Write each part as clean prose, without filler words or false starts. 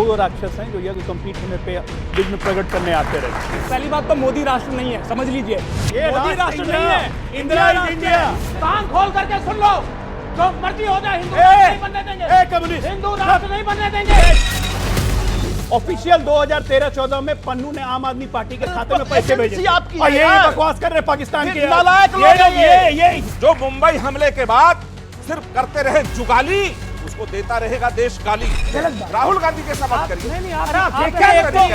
दो राक्षस हैं जो यज्ञ कंप्लीट होने पे विघ्न प्रकट करने आते रहे। पहली बात तो मोदी राष्ट्र नहीं है, समझ लीजिए। ये मोदी राष्ट्र नहीं है, इंडिया इज इंडिया। कान खोल करके सुन लो, जो मर्जी हो जाए, हिंदू राष्ट्र नहीं बनने देंगे। कम्युनिस्ट हिंदू राष्ट्र नहीं बनने देंगे। ऑफिशियल 2013-14 में पन्नू ने आम आदमी पार्टी के खाते में पैसे भेजे आपकी और ये यार। बकवास कर रहे पाकिस्तान के नालायक लोग हैं ये जो मुंबई हमले के बाद सिर्फ करते रहे जुगाली, उसको देता रहेगा देश गाली। राहुल गांधी के समझ करिए।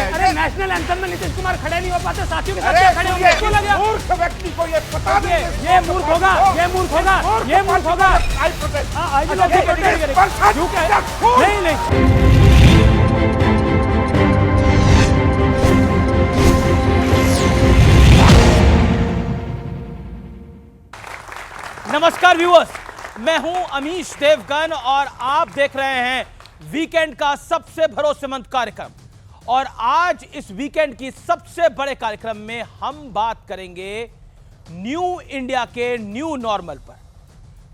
अरे नेशनल एंथम में नीतीश कुमार खड़े नहीं हो पाते, साथियों के साथ खड़े होंगे। क्यों लगे? मूर्ख व्यक्ति को ये पता नहीं है। ये मूर्ख होगा, ये मूर्ख होगा, ये मूर्ख होगा। नहीं नहीं, नमस्कार व्यूअर्स, मैं हूं अमीश देवगन और आप देख रहे हैं वीकेंड का सबसे भरोसेमंद कार्यक्रम। और आज इस वीकेंड की सबसे बड़े कार्यक्रम में हम बात करेंगे न्यू इंडिया के न्यू नॉर्मल पर,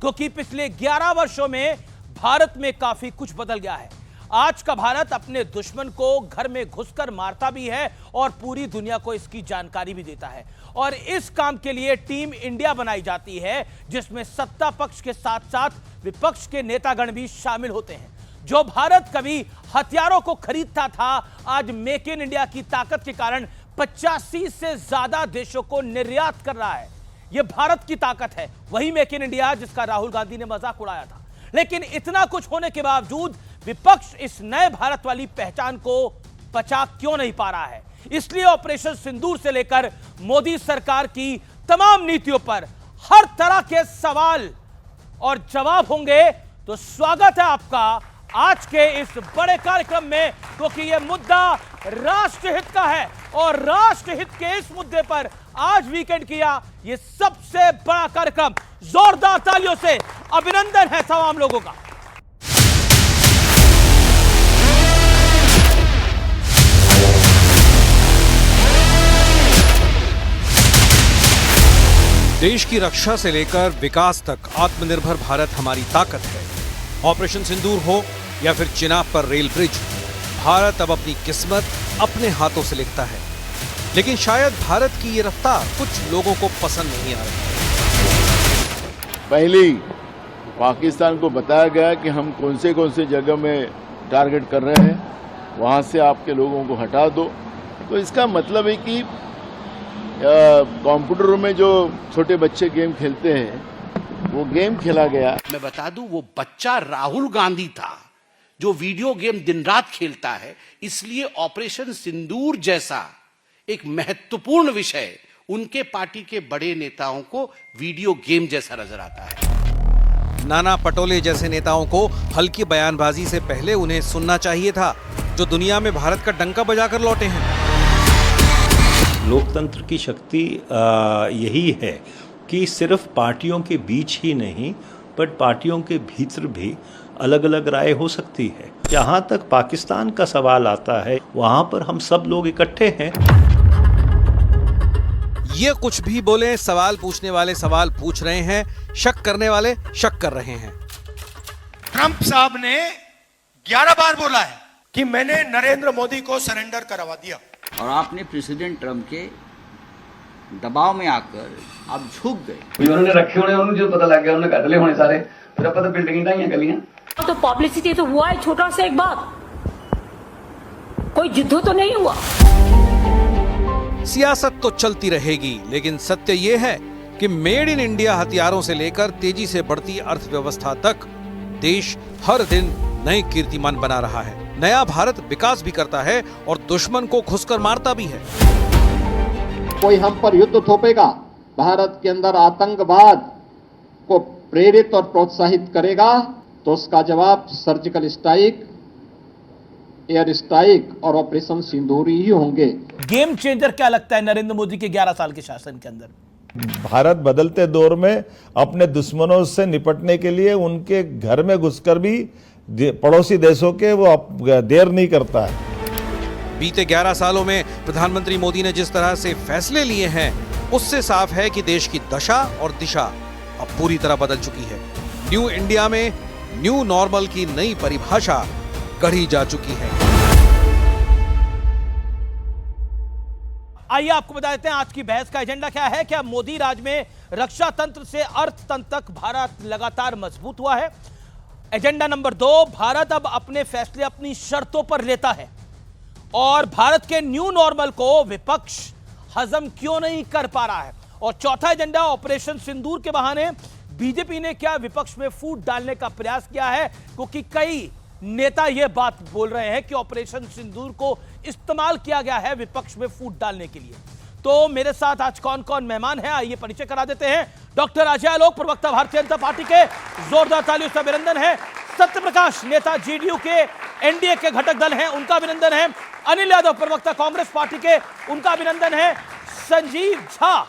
क्योंकि पिछले 11 वर्षों में भारत में काफी कुछ बदल गया है। आज का भारत अपने दुश्मन को घर में घुसकर मारता भी है और पूरी दुनिया को इसकी जानकारी भी देता है। और इस काम के लिए टीम इंडिया बनाई जाती है, जिसमें सत्ता पक्ष के साथ साथ विपक्ष के नेतागण भी शामिल होते हैं। जो भारत कभी हथियारों को खरीदता था, आज मेक इन इंडिया की ताकत के कारण 85 से ज्यादा देशों को निर्यात कर रहा है। यह भारत की ताकत है, वही मेक इन इंडिया जिसका राहुल गांधी ने मजाक उड़ाया था। लेकिन इतना कुछ होने के बावजूद विपक्ष इस नए भारत वाली पहचान को पचा क्यों नहीं पा रहा है? इसलिए ऑपरेशन सिंदूर से लेकर मोदी सरकार की तमाम नीतियों पर हर तरह के सवाल और जवाब होंगे। तो स्वागत है आपका आज के इस बड़े कार्यक्रम में, क्योंकि यह मुद्दा राष्ट्रहित का है और राष्ट्रहित के इस मुद्दे पर आज वीकेंड किया यह सबसे बड़ा कार्यक्रम। जोरदार तालियों से अभिनंदन है तमाम लोगों का। देश की रक्षा से लेकर विकास तक आत्मनिर्भर भारत हमारी ताकत है। ऑपरेशन सिंदूर हो या फिर चिनाब पर रेल ब्रिज, भारत अब अपनी किस्मत अपने हाथों से लिखता है। लेकिन शायद भारत की ये रफ्तार कुछ लोगों को पसंद नहीं आ रही। पहले पाकिस्तान को बताया गया कि हम कौन से जगह में टारगेट कर रहे हैं, वहां से आपके लोगों को हटा दो। तो इसका मतलब है कि कंप्यूटर में जो छोटे बच्चे गेम खेलते हैं वो गेम खेला गया। मैं बता दूं, वो बच्चा राहुल गांधी था जो वीडियो गेम दिन रात खेलता है। इसलिए ऑपरेशन सिंदूर जैसा एक महत्वपूर्ण विषय उनके पार्टी के बड़े नेताओं को वीडियो गेम जैसा नजर आता है। नाना पटोले जैसे नेताओं को हल्की बयानबाजी से पहले उन्हें सुनना चाहिए था, जो दुनिया में भारत का डंका बजाकर लौटे हैं। लोकतंत्र की शक्ति यही है कि सिर्फ पार्टियों के बीच ही नहीं, बट पार्टियों के भीतर भी अलग अलग राय हो सकती है। जहां तक पाकिस्तान का सवाल आता है, वहां पर हम सब लोग इकट्ठे हैं। ये कुछ भी बोले, सवाल पूछने वाले सवाल पूछ रहे हैं, शक करने वाले शक कर रहे हैं। ट्रंप साहब ने 11 बार बोला है कि मैंने नरेंद्र मोदी को सरेंडर करवा दिया, और आपने प्रेसिडेंट ट्रंप के दबाव में आकर आप झुक गए। उन्होंने रखे होने, उन्होंने जो पता लग गया उन्होंने काट लिए होने सारे, फिर अब तो बिल्डिंग ढाइयां कर लिया। तो पब्लिसिटी तो हुआ है, छोटा सा एक बात, कोई युद्ध तो नहीं हुआ। सियासत तो चलती रहेगी, लेकिन सत्य ये है कि मेड इन इंडिया हथियारों से लेकर तेजी से बढ़ती अर्थव्यवस्था तक देश हर दिन नए कीर्तिमान बना रहा है। नया भारत विकास भी करता है और दुश्मन को घुसकर मारता भी है। कोई हम पर युद्ध थोपेगा, भारत के अंदर आतंकवाद को प्रेरित और प्रोत्साहित करेगा, तो उसका जवाब सर्जिकल स्ट्राइक, एयर स्ट्राइक और ऑपरेशन सिंदूर ही होंगे। गेम चेंजर क्या लगता है नरेंद्र मोदी के 11 साल के शासन के अंदर? भारत बदलते दौर में अपने दुश्मनों से निपटने के लिए उनके घर में घुसकर भी पड़ोसी देशों के वो देर नहीं करता है। बीते 11 सालों में प्रधानमंत्री मोदी ने जिस तरह से फैसले लिए हैं, उससे साफ है कि देश की दशा और दिशा अब पूरी तरह बदल चुकी है। न्यू इंडिया में न्यू नॉर्मल की नई परिभाषा गढ़ी जा चुकी है। आइए आपको बता देते हैं आज की बहस का एजेंडा क्या है। क्या मोदी राज में रक्षा तंत्र से अर्थतंत्र तक भारत लगातार मजबूत हुआ है। एजेंडा नंबर 2, भारत अब अपने फैसले अपनी शर्तों पर लेता है और भारत के न्यू नॉर्मल को विपक्ष हजम क्यों नहीं कर पा रहा है। और चौथा एजेंडा, ऑपरेशन सिंदूर के बहाने बीजेपी ने क्या विपक्ष में फूट डालने का प्रयास किया है, क्योंकि कई नेता यह बात बोल रहे हैं कि ऑपरेशन सिंदूर को इस्तेमाल किया गया है विपक्ष में फूट डालने के लिए। तो मेरे साथ आज कौन कौन मेहमान हैं, आइए परिचय करा देते हैं। डॉक्टर अजय आलोक, प्रवक्ता भारतीय जनता पार्टी के, जोरदार तालियों से अभिनंदन है। सत्य प्रकाश, नेता जेडीयू के, एनडीए के घटक दल हैं, उनका अभिनंदन है। अनिल यादव, प्रवक्ता कांग्रेस पार्टी के, उनका अभिनंदन है। संजीव झा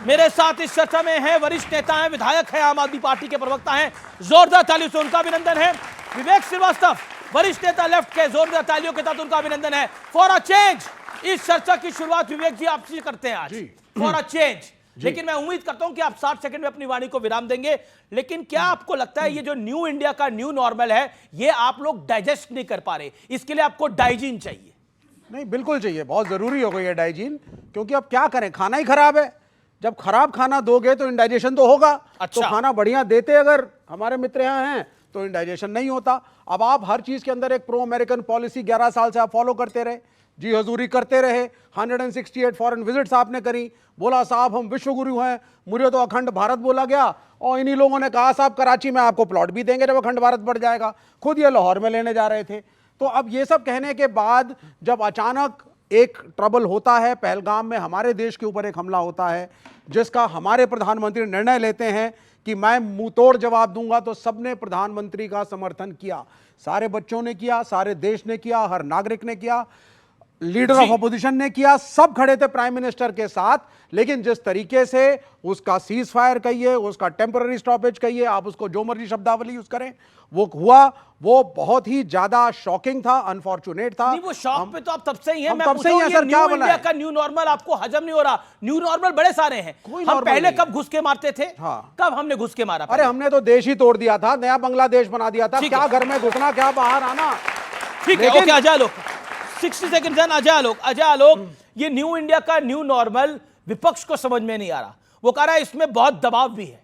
मेरे साथ इस चर्चा में है, वरिष्ठ नेता हैं, विधायक हैं, आम आदमी पार्टी के प्रवक्ता हैं, जोरदार तालियों से उनका अभिनंदन है। विवेक श्रीवास्तव, वरिष्ठ नेता लेफ्ट के, जोरदार तालियों के साथ उनका अभिनंदन है। फॉर अ चेंज, इस चर्चा की शुरुआत विवेक जी आपसे करते हैं आज, फॉर अ चेंज। लेकिन मैं उम्मीद करता हूं कि आप 60 सेकंड में अपनी वाणी को विराम देंगे। लेकिन क्या आपको लगता है ये जो न्यू इंडिया का न्यू नॉर्मल है, ये आप लोग डाइजेस्ट नहीं कर पा रहे, इसके लिए आपको डाइजीन चाहिए? नहीं, बिल्कुल चाहिए, बहुत जरूरी हो गई है डाइजीन, क्योंकि अब क्या करें, खाना ही खराब है। जब खराब खाना दोगे तो इंडाइजेशन तो होगा। अच्छा। तो खाना बढ़िया देते अगर हमारे मित्र यहाँ हैं तो इंडाइजेशन नहीं होता। अब आप हर चीज के अंदर एक प्रो अमेरिकन पॉलिसी 11 साल से आप फॉलो करते रहे, जी हजूरी करते रहे। 168 फॉरेन विजिट्स आपने करी, बोला साहब हम विश्वगुरु हैं, मुझे तो अखंड भारत बोला गया, और इन्हीं लोगों ने कहा साहब कराची में आपको प्लॉट भी देंगे जब अखंड भारत बढ़ जाएगा। खुद ये लाहौर में लेने जा रहे थे। तो अब ये सब कहने के बाद जब अचानक एक ट्रबल होता है, पहलगाम में हमारे देश के ऊपर एक हमला होता है, जिसका हमारे प्रधानमंत्री निर्णय लेते हैं कि मैं मुंह तोड़ जवाब दूंगा, तो सबने प्रधानमंत्री का समर्थन किया। सारे बच्चों ने किया, सारे देश ने किया, हर नागरिक ने किया, लीडर ऑफ अपोजिशन ने किया, सब खड़े थे प्राइम मिनिस्टर के साथ। लेकिन जिस तरीके से उसका सीज फायर कहिए, उसका टेम्पररी स्टॉपेज कहिए, आप उसको जो मर्जी शब्दावली यूज करें, वो हुआ, वो बहुत ही ज्यादा शॉकिंग था, अनफॉर्चुनेट था। नहीं, वो शॉक पे तो आप तब से ही हैं। हम मैं तब से ही हैं सर, क्या बोला इंडिया का न्यू नॉर्मल आपको हजम नहीं हो रहा। न्यू नॉर्मल बड़े सारे हैं। हम पहले कब घुस के मारते थे? हाँ। कब हमने घुस के मारा? अरे हमने तो देश ही तोड़ दिया था, नया बांग्लादेश बना दिया था। क्या घर में घुसना, क्या बाहर आना। ठीक है, ओके अजय आलोक, 60 सेकंड अजय आलोक। अजय आलोक, ये न्यू इंडिया का न्यू नॉर्मल विपक्ष को समझ में नहीं आ रहा। वो कह रहा है इसमें बहुत दबाव भी है।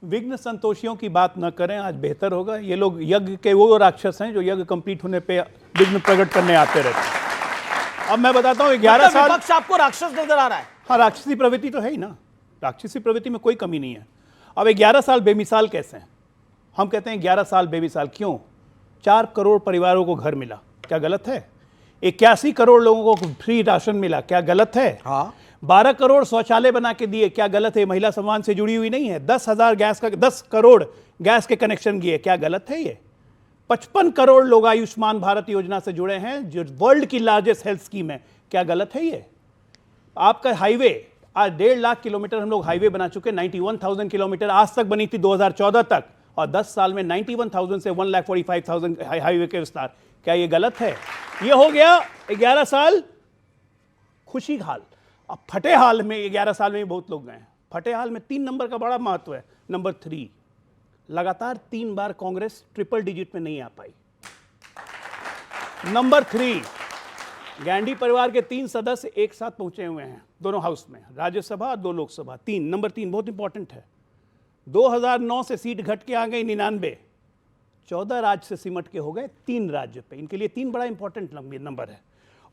विघ्न संतोषियों की बात न करें, आज बेहतर होगा। ये लोग यज्ञ के वो राक्षस हैं जो यज्ञ कंप्लीट होने पे विघ्न प्रकट करने आते रहते हैं। अब मैं बताता हूँ 11 साल विपक्ष आपको राक्षस नजर आ रहा है? हाँ, राक्षसी प्रवृत्ति तो है ही ना, राक्षसी प्रवृत्ति में कोई कमी नहीं है। अब 11 साल बेमिसाल कैसे हैं? हम कहते हैं 11 साल बेमिसाल क्यों? 4 करोड़ परिवारों को घर मिला, क्या गलत है? 81 करोड़ लोगों को फ्री राशन मिला, क्या गलत है? हाँ। 12 करोड़ शौचालय बना के दिए, क्या गलत है? महिला सम्मान से जुड़ी हुई नहीं है। 10 करोड़ गैस के कनेक्शन दिए, क्या गलत है? ये 55 करोड़ लोग आयुष्मान भारत योजना से जुड़े हैं, जो वर्ल्ड की लार्जेस्ट हेल्थ स्कीम है, क्या गलत है? ये आपका हाईवे, आज 1.5 लाख किलोमीटर हम लोग हाईवे बना चुके, 91,000 किलोमीटर आज तक बनी थी 2014 तक, और 10 साल में 91,000 से 1,45,000 हाईवे के विस्तार, क्या ये गलत है? ये हो गया 11 साल खुशी हाल। अब फटे हाल में 11 साल में ही बहुत लोग गए हैं। फटे हाल में 3 नंबर का बड़ा महत्व है। नंबर 3, लगातार 3 बार कांग्रेस ट्रिपल डिजिट में नहीं आ पाई। नंबर 3, गांधी परिवार के 3 सदस्य एक साथ पहुंचे हुए हैं दोनों हाउस में, राज्यसभा और 2 लोकसभा। 3, नंबर 3 बहुत इंपॉर्टेंट है। 2009 से सीट घट के आ गई 99, 14 राज्य से सिमट के हो गए 3 राज्य पे। इनके लिए 3 बड़ा इंपॉर्टेंट नंबर है।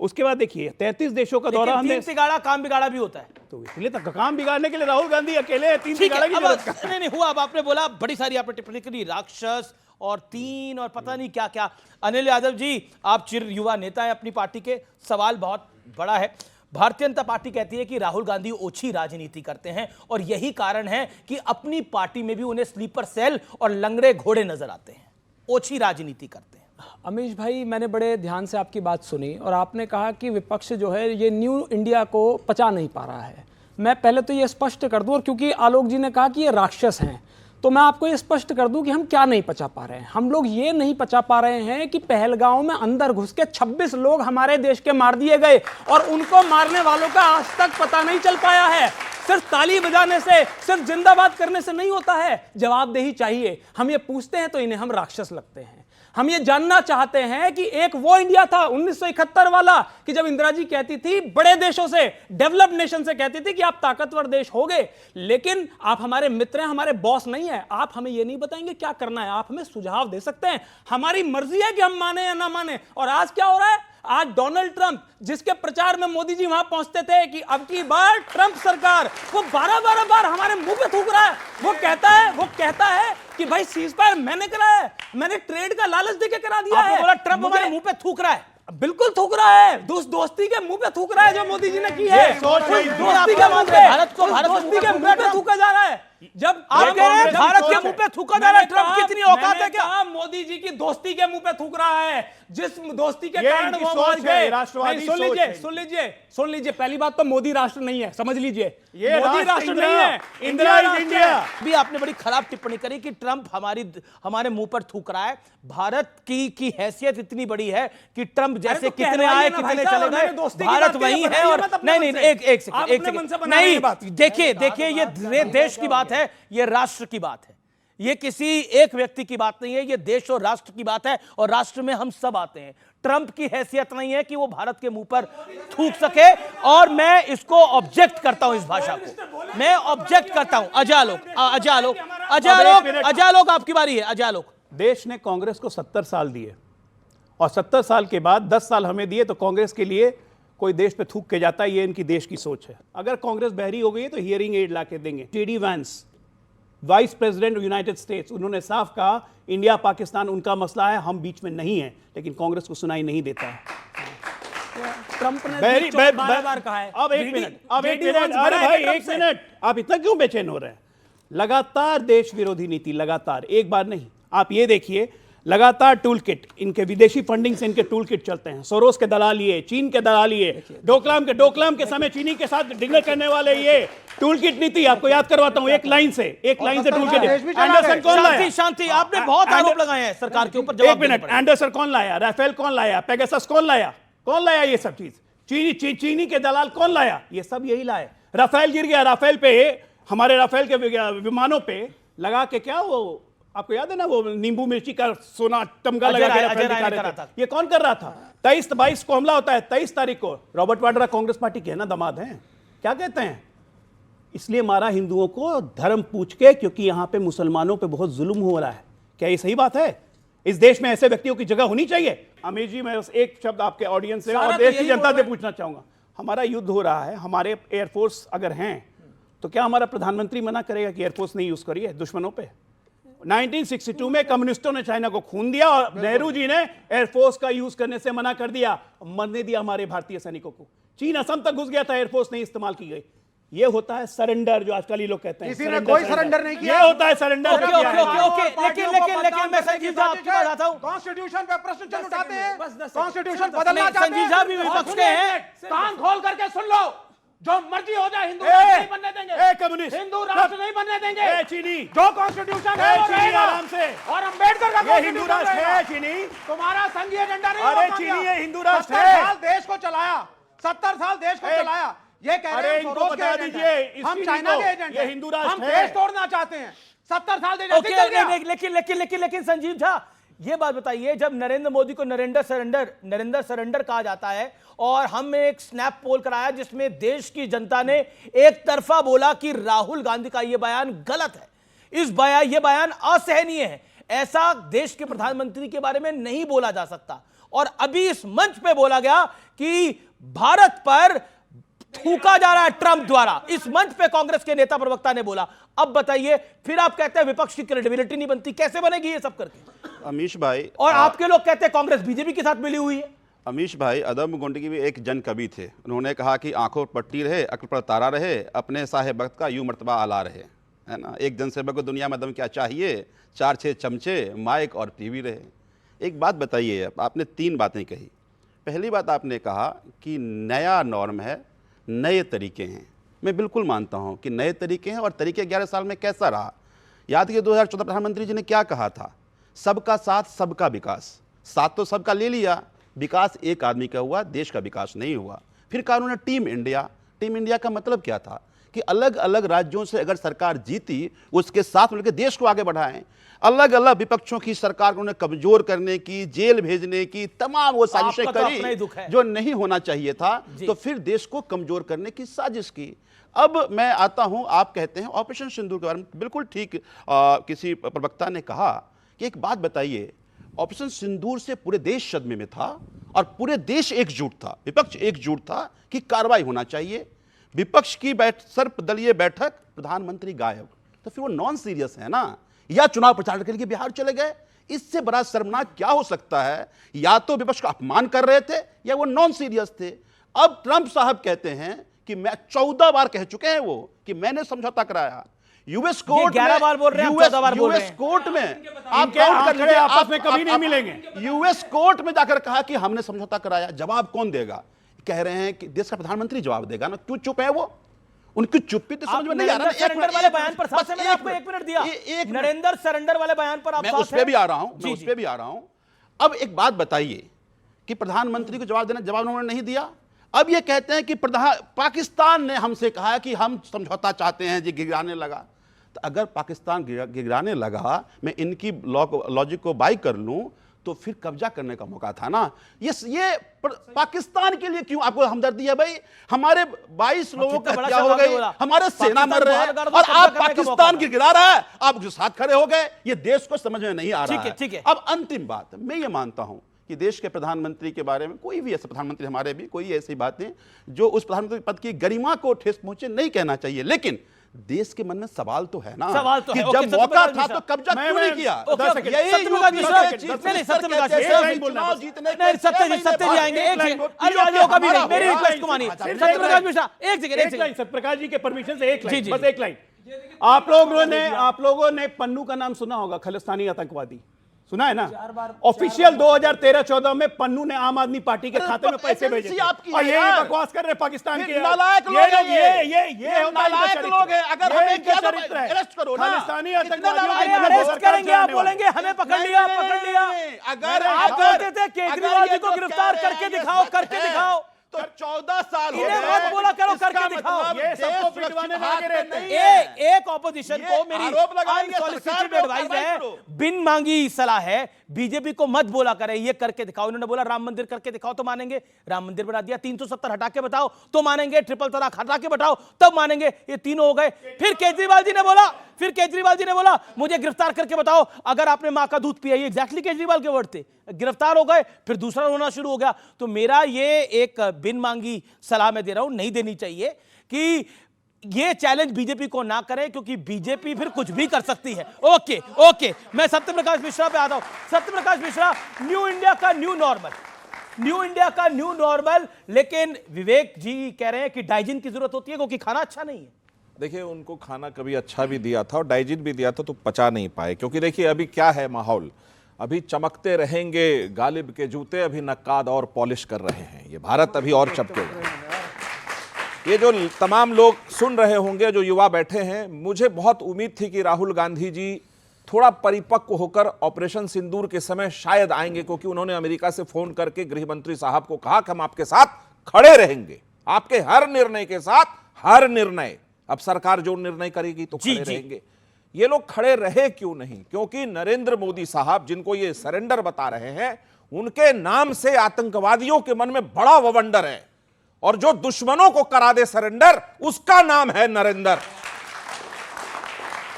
उसके बाद देखिए 33 देशों का दौरा हमने। 3 बिगाड़ा काम बिगाड़ा भी होता है, तो इसलिए तो काम बिगाड़ने के लिए राहुल गांधी अकेले है। 3 बिगाड़ा की जरूरत नहीं नहीं हुआ। अब आपने बोला, बड़ी सारी आपने टिप्पणी करी, राक्षस और 3 और पता नहीं क्या क्या। अनिल यादव जी, आप चिर युवा नेता हैं अपनी पार्टी के, सवाल बहुत बड़ा है। भारतीय जनता पार्टी कहती है कि राहुल गांधी ओछी राजनीति करते हैं, और यही कारण है कि अपनी पार्टी में भी उन्हें स्लीपर सेल और लंगड़े घोड़े नजर आते हैं, ओछी राजनीति करते हैं। अमीश भाई, मैंने बड़े ध्यान से आपकी बात सुनी, और आपने कहा कि विपक्ष जो है ये न्यू इंडिया को पचा नहीं पा रहा है। मैं पहले तो ये स्पष्ट कर दूं, और क्योंकि आलोक जी ने कहा कि ये राक्षस हैं, तो मैं आपको ये स्पष्ट कर दूं कि हम क्या नहीं पचा पा रहे हैं। हम लोग ये नहीं पचा पा रहे हैं कि पहलगांव में अंदर घुस के 26 लोग हमारे देश के मार दिए गए, और उनको मारने वालों का आज तक पता नहीं चल पाया है। सिर्फ ताली बजाने से, सिर्फ जिंदाबाद करने से नहीं होता है, जवाबदेही चाहिए। हम ये पूछते हैं तो इन्हें हम राक्षस लगते हैं। हम ये जानना चाहते हैं कि एक वो इंडिया था 1971 वाला कि जब इंदिरा जी कहती थी बड़े देशों से, डेवलप्ड नेशन से कहती थी कि आप ताकतवर देश होगे, लेकिन आप हमारे मित्र हैं, हमारे बॉस नहीं है। आप हमें ये नहीं बताएंगे क्या करना है, आप हमें सुझाव दे सकते हैं, हमारी मर्जी है कि हम माने या ना माने। और आज क्या हो रहा है? आज डोनाल्ड ट्रंप, जिसके प्रचार में मोदी जी वहां पहुंचते थे कि अब की बार ट्रंप सरकार, वो 12 बार हमारे मुंह पे थूक रहा है। वो कहता है कि भाई सीज फायर मैंने कराया है, मैंने ट्रेड का लालच देके करा दिया है। बोला ट्रंप हमारे मुंह पे थूक रहा है, बिल्कुल थूक रहा है, दोस्ती के मुंह पे थूक रहा है जो मोदी जी ने की है। दोस्ती के मुंह पे, दोस्ती के मुंह पे थूका जा रहा है। जब आप कह रहे हैं भारत के मुंह पे थूका जा रहा है, ट्रंप की इतनी औकात है क्या? मोदी जी की दोस्ती के मुंह पे थूक रहा है, जिस दोस्ती के कारण वो मान गए। सुन लीजिए, पहली बात तो मोदी राष्ट्र नहीं है, समझ लीजिए, मोदी राष्ट्र नहीं है, इंडिया इज इंडिया। भी आपने बड़ी खराब टिप्पणी करी कि ट्रंप हमारे मुंह पर थूक रहा है। भारत की हैसियत इतनी बड़ी है कि ट्रंप जैसे कितने आए कितने चले गए, भारत वही है। और नहीं, एक सेकंड, नहीं, देखिए ये देश की बात है, ये राष्ट्र की बात है, ये किसी एक व्यक्ति की बात नहीं है, ये देश और राष्ट्र की बात है, और राष्ट्र में हम सब आते हैं। ट्रंप की हैसियत नहीं है कि वो भारत के मुंह पर थूक सके, और मैं इसको ऑब्जेक्ट करता हूं, इस भाषा को मैं ऑब्जेक्ट करता हूं। अजालोक आपकी बारी है। अजालोक, देश ने कांग्रेस को 70 साल दिए, और 70 साल के बाद 10 साल हमें दिए, तो कांग्रेस के लिए कोई देश पे थूक के जाता है, ये इनकी देश की सोच है। अगर कांग्रेस बहरी हो गई है तो हियरिंग एड ला के देंगे। JD Vance, vice president United states, उन्होंने साफ कहा इंडिया पाकिस्तान उनका मसला है, हम बीच में नहीं है, लेकिन कांग्रेस को सुनाई नहीं देता है। ट्रंप ने 12 बार कहा है। अब एक मिनट, आप इतना क्यों बेचैन हो रहे हैं? लगातार देश विरोधी नीति, लगातार, एक बार नहीं। आप ये देखिए, लगातार टूल किट, इनके विदेशी फंडिंग से इनके टूल किट चलते हैं। सोरोस के दलाल ये, चीन के दलाल ये, डोकलाम के समय चीनी के साथ डिनर करने वाले ये टूल किट नीति। आपको याद करवाता हूं एक लाइन से टूल किट। एंडरसन कौन लाया? शांति, आपने बहुत आरोप लगाए हैं सरकार के ऊपर। एक मिनट, एंडरसन कौन लाया? राफेल कौन लाया? पेगासस कौन लाया ये सब चीज? चीनी के दलाल कौन लाया? ये सब यही लाए। राफेल गिर गया, राफेल पे, हमारे राफेल के विमानों पे लगा के, क्या वो आपको याद है ना, वो नींबू मिर्ची का सोना टमगा लगा के ये कौन कर रहा था? 23-22 को हमला होता है, 23 तारीख को। रॉबर्ट वाड्रा कांग्रेस पार्टी के है ना, दामाद हैं, क्या कहते हैं? इसलिए मारा हिंदुओं को धर्म पूछ के, क्योंकि यहां पे मुसलमानों पे बहुत जुल्म हो रहा है। क्या ये सही बात है? इस देश में ऐसे व्यक्तियों की जगह होनी चाहिए? अमीर जी, मैं एक शब्द आपके ऑडियंस से और देश की जनता से पूछना चाहूंगा। हमारा युद्ध हो रहा है, हमारे एयरफोर्स अगर हैं, तो क्या हमारा प्रधानमंत्री मना करेगा कि एयरफोर्स नहीं यूज करिए दुश्मनों पे? 1962 में कम्युनिस्टों ने चाइना को खून दिया, और नेहरू जी ने एयरफोर्स का यूज करने से मना कर दिया, मरने दिया हमारे भारतीय सैनिकों को। चीन असम तक घुस गया था, एयरफोर्स नहीं इस्तेमाल की गई। ये होता है सरेंडर, जो आजकल ये लोग कहते हैं। किसी ने कोई सरेंडर नहीं किया। ये होता है सरेंडर। लेकिन मैं संजीव साहब आपकी बात आता हूं। कॉन्स्टिट्यूशन पे प्रश्न चल उठाते हैं, कॉन्स्टिट्यूशन बदलना चाहते हैं। संजीव साहब भी विपक्ष के हैं, कान खोल करके सुन लो, जो मर्जी हो जाए, हिंदू राष्ट्र नहीं बनने देंगे, कम्युनिस्ट हिंदू राष्ट्र नहीं बनने देंगे। चीनी, जो कॉन्स्टिट्यूशन है वो रहेगा, आराम से। और अम्बेडकर का हिंदू राष्ट्र है। चीनी तुम्हारा संघीय एजेंडा नहीं। अरे चीनी ये हिंदू राष्ट्र है। 70 साल देश को चलाया, 70 साल देश को चलाया। ये कह रहे हैं इनको बता दीजिए, हम चाइना के एजेंट हैं, हिंदू राष्ट्र हम देश तोड़ना चाहते हैं। 70 साल देश लेकिन संजीव झा, ये बात बताइए, जब नरेंद्र मोदी को नरेंद्र सरेंडर कहा जाता है, और हमने एक स्नैप पोल कराया जिसमें देश की जनता ने एक तरफा बोला कि राहुल गांधी का यह बयान गलत है, यह बयान असहनीय है, ऐसा देश के प्रधानमंत्री के बारे में नहीं बोला जा सकता। और अभी इस मंच पे बोला गया कि भारत पर थूका जा रहा है ट्रंप द्वारा, इस मंच पे कांग्रेस के नेता प्रवक्ता ने बोला। अब बताइए, फिर आप कहते हैं विपक्ष की क्रेडिबिलिटी नहीं बनती, कैसे बनेगी ये सब करके? अमीश भाई, और आपके लोग कहते हैं कांग्रेस बीजेपी के साथ मिली हुई है। अमीश भाई, अदम गोंडी की भी एक जन कवि थे, उन्होंने कहा कि आंखों पर पट्टी रहे, अक्ल पर तारा रहे, अपने साहेब वक्त का यूं मर्तबा आला रहे, है ना। एक जनसेवक को दुनिया में अदम क्या चाहिए, 4-6 चमचे, माइक और टीवी रहे। एक बात बताइए, आपने 3 बातें कही। पहली बात आपने कहा कि नया नॉर्म है, नए तरीके हैं। मैं बिल्कुल मानता हूं कि नए तरीके हैं, और तरीके 11 साल में कैसा रहा। याद कीजिए 2014 प्रधानमंत्री जी ने क्या कहा था, सबका साथ सबका विकास। साथ तो सबका ले लिया, विकास एक आदमी का हुआ, देश का विकास नहीं हुआ। फिर कहा उन्होंने टीम इंडिया। टीम इंडिया का मतलब क्या था कि अलग अलग राज्यों से अगर सरकार जीती उसके साथ मिलकर देश को आगे बढ़ाएं। अलग अलग विपक्षों की सरकार को उन्हें कमजोर करने की, जेल भेजने की तमाम वो साजिशें आपका तो अपना ही दुख करी है। जो नहीं होना चाहिए था, तो फिर देश को कमजोर करने की साजिश की। अब मैं आता हूं, आप कहते हैं ऑपरेशन सिंदूर के बारे में, बिल्कुल ठीक किसी प्रवक्ता ने कहा कि एक बात बताइए, ऑपरेशन सिंदूर से पूरे देश सदमे में था और पूरे देश एकजुट था, विपक्ष एकजुट था कि कार्रवाई होना चाहिए। विपक्ष की सर्वदलीय बैठक, प्रधानमंत्री गायब, तो फिर वो नॉन सीरियस है ना, या चुनाव प्रचार के लिए बिहार चले गए। इससे बड़ा शर्मनाक क्या हो सकता है? या तो विपक्ष का अपमान कर रहे थे या वो नॉन सीरियस थे। अब ट्रंप साहब कहते हैं कि मैं 14 बार कह चुके हैं वो कि मैंने समझौता कराया। यूएस कोर्ट 11 बार बोल रहे हैं, 14 बार बोल रहे हैं। कोर्ट में आप इनके आंकड़े आपस में कभी नहीं मिलेंगे। यूएस कोर्ट में जाकर कहा कि हमने समझौता कराया। जवाब कौन देगा? कह रहे हैं कि देश का प्रधानमंत्री जवाब देगा ना। क्यों चुप है वो? उनकी चुप्पी तो समझ में नहीं आ रहा। सरेंडर वाले बयान पर साथ मैंने आपको 1 मिनट दिया। नरेंद्र सरेंडर वाले बयान पर आप मैं साथ उस पे भी आ रहा हूं, मैं उस पे भी आ रहा हूं। अब एक बात बताइए कि प्रधानमंत्री को जवाब उन्होंने नहीं दिया। अब ये कहते हैं कि पाकिस्तान ने हमसे कहा कि हम समझौता चाहते हैं, जी गिराने लगा। तो अगर पाकिस्तान गिराने लगा, मैं इनकी लॉजिक को बाई कर लूं, तो फिर कब्जा करने का मौका था ना। ये पाकिस्तान के लिए क्यों आपको हमदर्दी है भाई? हमारे 22 लोगों की हत्या हो गई, हमारे सेना मर रहे हैं और आप पाकिस्तान की गिरा रहा है, आप उसके साथ खड़े हो गए। ये देश को समझ में नहीं आ रहा है। ठीक है। अब अंतिम बात, मैं ये मानता हूं कि देश के प्रधानमंत्री के बारे में कोई भी ऐसे प्रधानमंत्री, हमारे भी कोई ऐसी बातें जो उस प्रधानमंत्री पद की गरिमा को ठेस पहुंचे नहीं कहना चाहिए, लेकिन देश के मन में सवाल तो है ना, सवाल तो कि है। जब मौका था तो कब्जा क्यों नहीं किया? सत्यप्रकाश आएंगे, एक मेरी रिक्वेस्ट को मानिए। सत्यप्रकाश मिश्रा एक सेकंड, सत्यप्रकाश जी के परमिशन से एक लाइन, बस एक लाइन। आप लोगों ने पन्नू का नाम सुना होगा, खालिस्तानी आतंकवादी सुना है ना? ऑफिशियल 2013-14 में पन्नू ने आम आदमी पार्टी के खाते में पैसे भेजे थे। और ये बकवास कर रहे पाकिस्तान के नालायक लोग हैं ये नालायक लोग हैं। अगर हमें चरित्र है, अरेस्ट करो ना, खालिस्तानी आतंकवादियों अरेस्ट करेंगे, आप बोलेंगे हमें पकड़ लिया। अगर आप बोलते थे केजरीवाल जी को गिरफ्तार करके दिखाओ, तो 14 साल हो इन्हें मत बोला करो, करके दिखाओ। ये सबको पिटवाने लगे रहते हैं। एक ऑपोजिशन को मेरी अनसॉलिसिटेड एडवाइस है, बिन मांगी सलाह है, बीजेपी को मत बोला करे, ये करके दिखाओ। इन्होंने बोला राम मंदिर करके दिखाओ तो मानेंगे, राम मंदिर बना दिया। 370 हटा के बताओ तो मानेंगे, ट्रिपल तलाक हटा के बताओ तब मानेंगे। ये तीनों हो गए। फिर केजरीवाल जी ने बोला मुझे गिरफ्तार करके बताओ अगर आपने मां का दूध पिया। ये एग्जैक्टली केजरीवाल के वर्ड थे। गिरफ्तार हो गए, फिर दूसरा होना शुरू हो गया। तो मेरा ये एक बिन मांगी सलाह मैं दे रहा हूं, नहीं देनी चाहिए कि ये चैलेंज बीजेपी को ना करें, क्योंकि बीजेपी फिर कुछ भी कर सकती है। ओके, मैं सत्यप्रकाश मिश्रा पे आता हूं। सत्यप्रकाश मिश्रा, न्यू इंडिया का न्यू नॉर्मल, लेकिन विवेक जी कह रहे हैं कि डाइजिन की जरूरत होती है क्योंकि खाना अच्छा नहीं है। देखिए, उनको खाना कभी अच्छा भी दिया था और डाइजिन भी दिया था तो पचा नहीं पाए। क्योंकि देखिए अभी क्या है माहौल, अभी चमकते रहेंगे गालिब के जूते, अभी नक्काद और पॉलिश कर रहे हैं। ये भारत अभी और चमकेगा। ये जो तमाम लोग सुन रहे होंगे, जो युवा बैठे हैं, मुझे बहुत उम्मीद थी कि राहुल गांधी जी थोड़ा परिपक्व होकर ऑपरेशन सिंदूर के समय शायद आएंगे, क्योंकि उन्होंने अमेरिका से फोन करके गृह मंत्री साहब को कहा कि हम आपके साथ खड़े रहेंगे, आपके हर निर्णय के साथ, हर निर्णय। अब सरकार जो निर्णय करेगी तो खड़े रहेंगे। ये लोग खड़े रहे क्यों नहीं? क्योंकि नरेंद्र मोदी साहब, जिनको ये सरेंडर बता रहे हैं, उनके नाम से आतंकवादियों के मन में बड़ा ववंडर है, और जो दुश्मनों को करा दे सरेंडर, उसका नाम है नरेंद्र।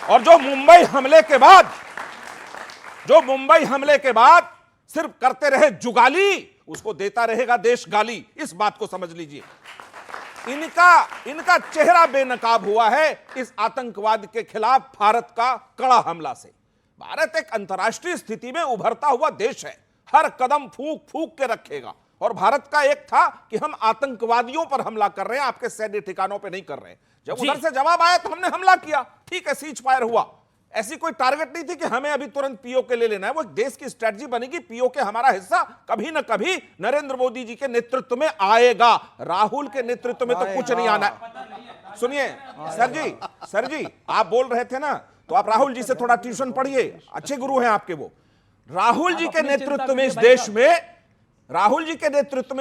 और जो मुंबई हमले के बाद सिर्फ करते रहे जुगाली, उसको देता रहेगा देश गाली। इस बात को समझ लीजिए। इनका चेहरा बेनकाब हुआ है इस आतंकवाद के खिलाफ भारत का कड़ा हमला से। भारत एक अंतर्राष्ट्रीय स्थिति में उभरता हुआ देश है, हर कदम फूंक फूंक के रखेगा। और भारत का एक था कि हम आतंकवादियों पर हमला कर रहे हैं, आपके सैन्य ठिकानों पे नहीं कर रहे हैं। जब उधर से जवाब आया तो हमने हमला किया, ठीक है, सीज फायर हुआ। ऐसी कोई टारगेट नहीं थी कि हमें अभी तुरंत पीओके ले लेना है। वो एक देश की स्ट्रेटजी बनेगी, पीओके हमारा हिस्सा कभी ना कभी नरेंद्र मोदी जी के नेतृत्व में आएगा। राहुल के नेतृत्व में तो कुछ नहीं आना है। सुनिए सर जी आप बोल रहे थे ना, तो आप राहुल जी से थोड़ा ट्यूशन पढ़िए, अच्छे गुरु हैं आपके वो। राहुल जी के नेतृत्व में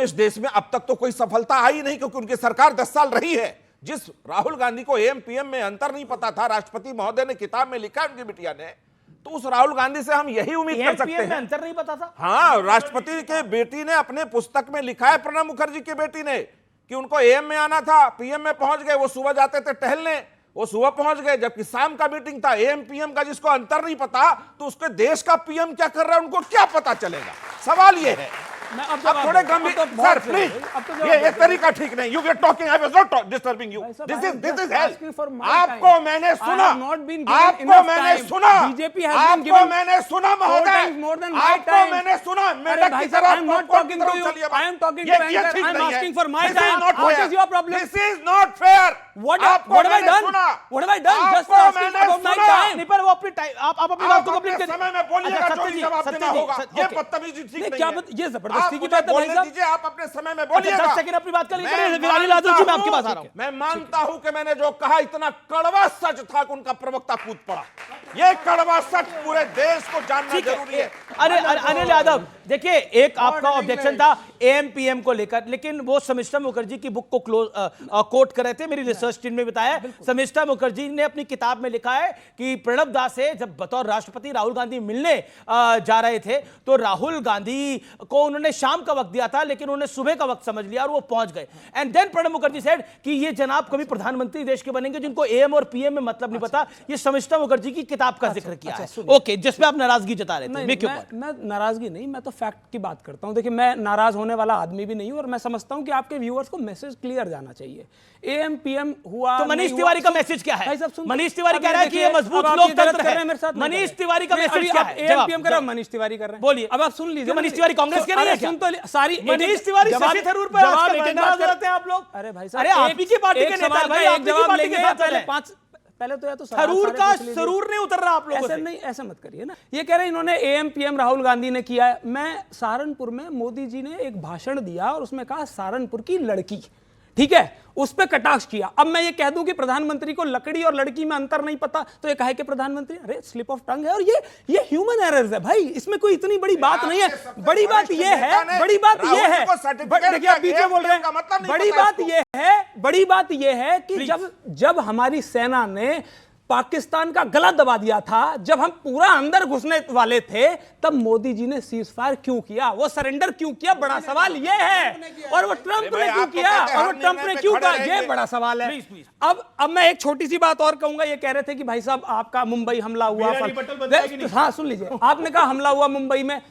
इस देश में अब तक तो कोई सफलता आई नहीं, क्योंकि उनकी सरकार 10 साल रही है। जिस राहुल गांधी को एम पीएम में अंतर नहीं पता था, राष्ट्रपति महोदय ने किताब में लिखा उनकी बिटिया ने, तो उस राहुल गांधी से हम यही उम्मीद कर सकते हैं। अंतर नहीं पता था? हाँ, राष्ट्रपति के बेटी ने अपने पुस्तक में लिखा है, प्रणब मुखर्जी की बेटी ने, कि उनको एम में आना था, पीएम में पहुंच गए। वो सुबह जाते थे टहलने, वो सुबह पहुंच गए, जबकि शाम का मीटिंग था। एम पीएम का जिसको अंतर नहीं पता, तो उसके देश का पीएम क्या कर रहा है उनको क्या पता चलेगा? सवाल ये है। अब थोड़े गंभीर सर प्लीज, ये तरीका ठीक नहीं। You are talking, I was not disturbing you. This is help. आपको मैंने सुना, आपको मैंने सुना, बीजेपी आपको मैंने सुना महोदय, आपको मैंने सुना। मेरा की तरफ I am not talking to you, I am talking to anchor, I am asking for my time. What is your problem? This is not fair. What have I done? What have I done? Just asking about my time. नहीं, पर वो अपनी time, आप अपनी बात को complete करिए। समय में बोलिएगा, जो जवाब देना होगा। ये बदतमीजी ठीक नहीं है। क्या ये जबरदस्ती की बात है भाई साहब? दीजिए, आप अपने समय में बोलिएगा। 10 सेकंड अपनी बात कर लीजिए। अनिल यादव जी, मैं आपके पास आ रहा हूं। मैं मानता हूं कि मैंने जो कहा इतना कड़वा सच था कि उनका प्रवक्ता कूद पड़ा। ये कड़वा सच पूरे देश को जानना जरूरी है। अरे अनिल यादव, देखिए, एक आपका ऑब्जेक्शन था एएमपीएम को लेकर, लेकिन वो शमिष्ठा मुखर्जी की बुक को कोट कर रहे थे। मेरी रिसर्च टीम ने बताया, शमिष्ठा मुखर्जी ने अपनी किताब में लिखा है कि प्रणब दा से जब बतौर राष्ट्रपति राहुल गांधी मिलने जा रहे थे, तो राहुल गांधी को उन्होंने शाम का वक्त दिया था, लेकिन उन्होंने सुबह का वक्त समझ लिया और वो पहुंच गए। And then Pranab Mukherjee said कि ये जनाब कभी प्रधानमंत्री देश के बनेंगे जिनको एएम और पीएम में मतलब नहीं पता। ये शमिष्ठा मुखर्जी की किताब का जिक्र किया है। ओके, जिसपे आप नाराजगी जता रहे थे। मैं नाराजगी नहीं, मैं तो फैक्ट की बात करता हूं। देखिए, मैं नाराज होने वाला आदमी भी नहीं हूं, और मैं समझता हूं कि आपके व्यूअर्स को मैसेज क्लियर जाना चाहिए। एएम पीएम हुआ तो मनीष तिवारी का मैसेज क्या है? मनीष तिवारी कह रहा है कि ये मजबूत लोकतंत्र है। मनीष तिवारी का मैसेज क्या है? एएम पीएम कर रहा है, मनीष तिवारी कर रहे हैं। बोलिए, अब आप सुन लीजिए। मनीष तिवारी कांग्रेस के नहीं है क्या? सुन तो सारी मनीष तिवारी शशि थरूर पर नाराज रहते हैं आप लोग। अरे भाई साहब, अरे आप ही की पार्टी के नेता भाई, आप जवाब लेंगे। पहले तो या तो थरूर का सरूर नहीं उतर रहा आप लोगों से। नहीं, ऐसा मत करिए ना। ये कह रहे हैं इन्होंने एएम पीएम राहुल गांधी ने किया है। मैं सहारनपुर में मोदी जी ने एक भाषण दिया और उसमें कहा सहारनपुर की लड़की, ठीक है, उस पर कटाक्ष किया। अब मैं ये कह दूं कि प्रधानमंत्री को लकड़ी और लड़की में अंतर नहीं पता, तो ये कहे कि प्रधानमंत्री, अरे स्लिप ऑफ टंग है, और ये ह्यूमन एरर्स है भाई, इसमें कोई इतनी बड़ी बात नहीं है। बड़ी बात ये है, बड़ी बात ये है, देखिए आप बीच में बोल रहे हैं, बड़ी बात ये है कि जब हमारी सेना ने पाकिस्तान का गला दबा दिया था, जब हम पूरा अंदर घुसने वाले थे, तब मोदी जी ने सीज फायर क्यों किया? वो सरेंडर क्यों किया? बड़ा सवाल ये है। और वो ट्रंप ने क्यों किया? और वो ट्रंप ने क्यों किया? ये बड़ा सवाल है। अब मैं एक छोटी सी बात और कहूंगा। ये कह रहे थे कि भाई साहब आपका मुंबई हमला हुआ। हाँ, सुन लीजिए, आपने कहा हमला हुआ मुंबई में।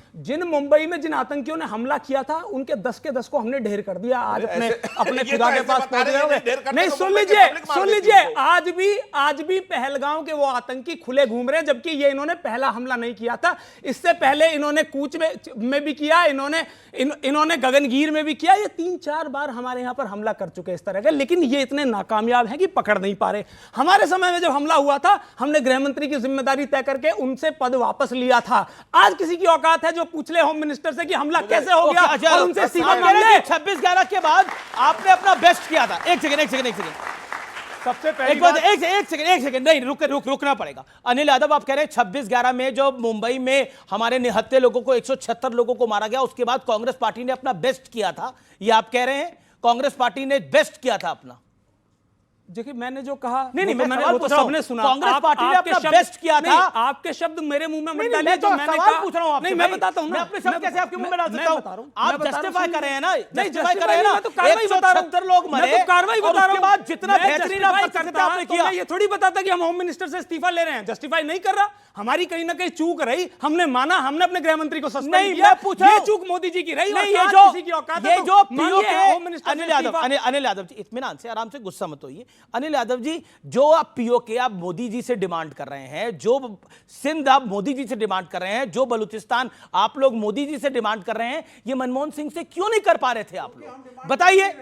मुंबई में जिन आतंकियों ने हमला किया था, उनके 10 के 10 को हमने ढेर कर दिया। आज अपने खुदा के पास पहुंच गए। नहीं, सुन लीजिए, आज भी पहलगांव के वो आतंकी खुले घूम रहे हैं, जबकि ये इन्होंने पहला हमला नहीं किया था। इससे पहले इन्होंने कूच में भी किया, इन्होंने गगनगीर में भी किया। ये 3-4 बार हमारे यहां पर हमला कर चुके इस तरह के, लेकिन ये इतने नाकामयाब हैं कि पकड़ नहीं पा रहे। हमारे समय में जब हमला हुआ था, हमने गृह मंत्री की जिम्मेदारी तय करके उनसे पद वापस लिया था। आज किसी की औकात है जो पूछ ले होम मिनिस्टर से कि हमला कैसे हो गया और उनसे सीमा मांग ले। 26/11 के बाद आपने अपना बेस्ट किया था। एक सेकंड सबसे पहले एक सेकंड नहीं, रुकना पड़ेगा। अनिल यादव, आप कह रहे हैं 26/11 में जो मुंबई में हमारे निहत्थे लोगों को, 176 लोगों को मारा गया, उसके बाद कांग्रेस पार्टी ने अपना बेस्ट किया था, ये आप कह रहे हैं? कांग्रेस पार्टी ने बेस्ट किया था अपना। देखिए, मैंने जो कहा नहीं, मैंने वो तो सबने सुना। कांग्रेस पार्टी ने अपना बेस्ट किया था। आपके शब्द मेरे मुंह में मत डालिए। जो मैंने कहा पूछ रहा हूं आपसे। नहीं, मैं बताता हूं ना, मैं अपने शब्द कैसे आपके मुंह में डाल सकता हूं? आप जस्टिफाई कर रहे हैं ना, जस्टिफाई कर रहे हैं ना। तो कार्रवाई बता रहा हूं, 176 लोग मरे, तो कार्रवाई बता रहा हूं। उसके बाद जितना बेहतरीन आप कर सकते आपने किया। ये थोड़ी बताता कि हम होम मिनिस्टर से इस्तीफा ले रहे हैं। जस्टिफाई नहीं कर रहा, हमारी कहीं ना कहीं चूक रही, हमने माना, हमने अपने गृह मंत्री को सस्पेंड किया। ये चूक मोदी जी की रही। नहीं, ये जो अनिल यादव जी, इत्मीनान से, आराम से, गुस्सा मत होइए। अनिल यादव जी, जो आप पीओके आप मोदी जी से डिमांड कर रहे हैं, जो सिंध आप मोदी जी से डिमांड कर रहे हैं, जो बलूचिस्तान आप लोग मोदी जी से डिमांड कर रहे हैं, ये मनमोहन सिंह से क्यों नहीं कर पा रहे थे आप लोग? बताइए।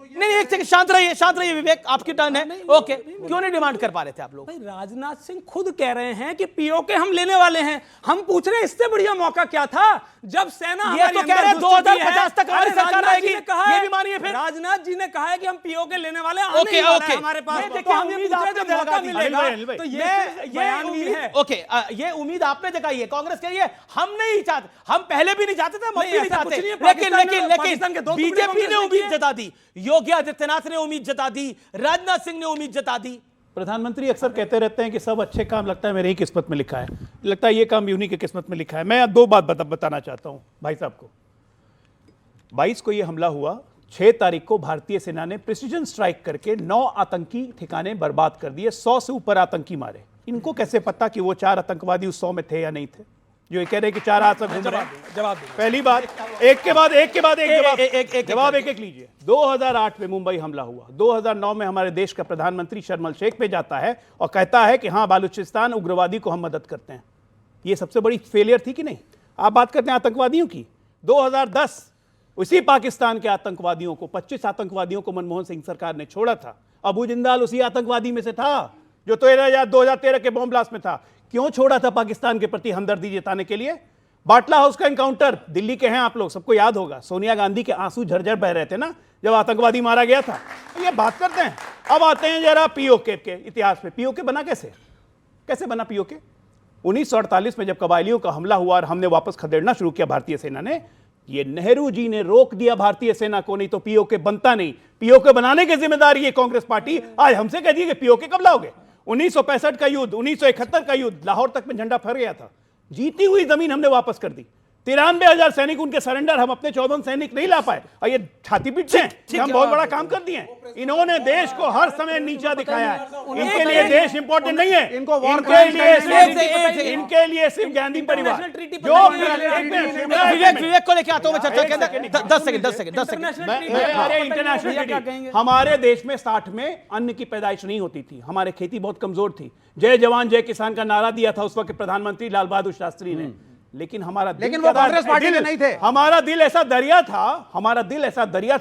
नहीं, एक सेकंड, शांत रहिए विवेक, आपकी टर्न है। ओके, क्यों नहीं डिमांड कर पा रहे थे आप लोग? भाई, राजनाथ सिंह खुद कह रहे हैं कि पीओके हम लेने वाले हैं। हम पूछ रहे हैं इससे बढ़िया मौका क्या था जब सेना ये तो कह रहे हैं 2050 तक हमारी सरकार रहेगी, ये भी मानिए। फिर राजनाथ जी ने कहा है कि हम पीओके लेने वाले हैं। ओके, हमारे पास मौका मिलेगा, तो ये ओके, ये उम्मीद आपने जताई है। कांग्रेस कह रही है हम नहीं चाहते, हम पहले भी नहीं चाहते थे, हम भी नहीं चाहते, लेकिन बीजेपी ने उम्मीद जता दी। योगी आदित्यनाथ ने उम्मीद जता दी, राजनाथ सिंह ने उम्मीद जता दी। प्रधानमंत्री अक्सर कहते रहते हैं कि सब अच्छे काम लगता है मेरे ही किस्मत में लिखा है, लगता है ये काम उन्हीं की किस्मत में लिखा है। मैं 2 बात बताना चाहता हूं भाई साहब को। 22 को ये हमला हुआ, 6 तारीख को भारतीय सेना ने प्रिसीजन स्ट्राइक करके 9 आतंकी ठिकाने बर्बाद कर दिए, 100 से ऊपर आतंकी मारे। इनको कैसे पता कि वो 4 आतंकवादी उस 100 में थे या नहीं थे? जो ये कह रहे हैं कि 4 आतंक घूम रहे हैं। जवाब पहली बात, एक के बाद एक जवाब एक लीजिए। 2008 में मुंबई हमला हुआ, 2009 में हमारे देश का प्रधानमंत्री शर्म शेख पे जाता है और कहता है कि हाँ बालूचिस्तान उग्रवादी को हम मदद करते हैं। ये सबसे बड़ी फेलियर थी कि नहीं? आप बात करते हैं आतंकवादियों की। 2010 उसी पाकिस्तान के आतंकवादियों को, 25 आतंकवादियों को मनमोहन सिंह सरकार ने छोड़ा था। अबू जिंदाल उसी आतंकवादी में से था जो 2013 के बॉम्ब ब्लास्ट में था। क्यों छोड़ा था? पाकिस्तान के प्रति हमदर्दी जताने के लिए। बाटला हाउस का एनकाउंटर, दिल्ली के हैं आप लोग, सबको याद होगा, सोनिया गांधी के आंसू झरझर बह रहे थे ना जब आतंकवादी मारा गया था। ये बात करते हैं। अब आते हैं जरा पीओके के इतिहास में। पीओके बना कैसे बना पीओके? 1948 में जब कबायलियों का हमला हुआ और हमने वापस खदेड़ना शुरू किया भारतीय सेना ने, ये नेहरू जी ने रोक दिया भारतीय सेना को, नहीं तो पीओके बनता नहीं। पीओके बनाने की जिम्मेदारी ये कांग्रेस पार्टी आज हमसे कह दी कि पीओके कब लाओगे? 1965 का युद्ध, 1971 का युद्ध, लाहौर तक में झंडा फहर गया था। जीती हुई जमीन हमने वापस कर दी। 93,000 सैनिक उनके सरेंडर, हम अपने 14 सैनिक नहीं ला पाए और ये छाती पीटते हैं कि हम बहुत बड़ा काम कर दिए। इन्होंने देश को हर समय नीचा दिखाया है। इनके लिए देश इंपॉर्टेंट नहीं है। इनके लिए सिर्फ गांधी परिवार जो विवेक को लेकर आता हूं मैं चर्चा के अंदर। 10 सेकंड। इंटरनेशनल ट्रीटी, हमारे देश में 60 में अन्न की पैदाइश नहीं होती थी, हमारे खेती बहुत कमजोर थी। जय जवान जय किसान का नारा दिया था उस वक्त प्रधानमंत्री लाल बहादुर शास्त्री ने। लेकिन वो कांग्रेस पार्टी में नहीं थे। हमारा दिल ऐसा दरिया था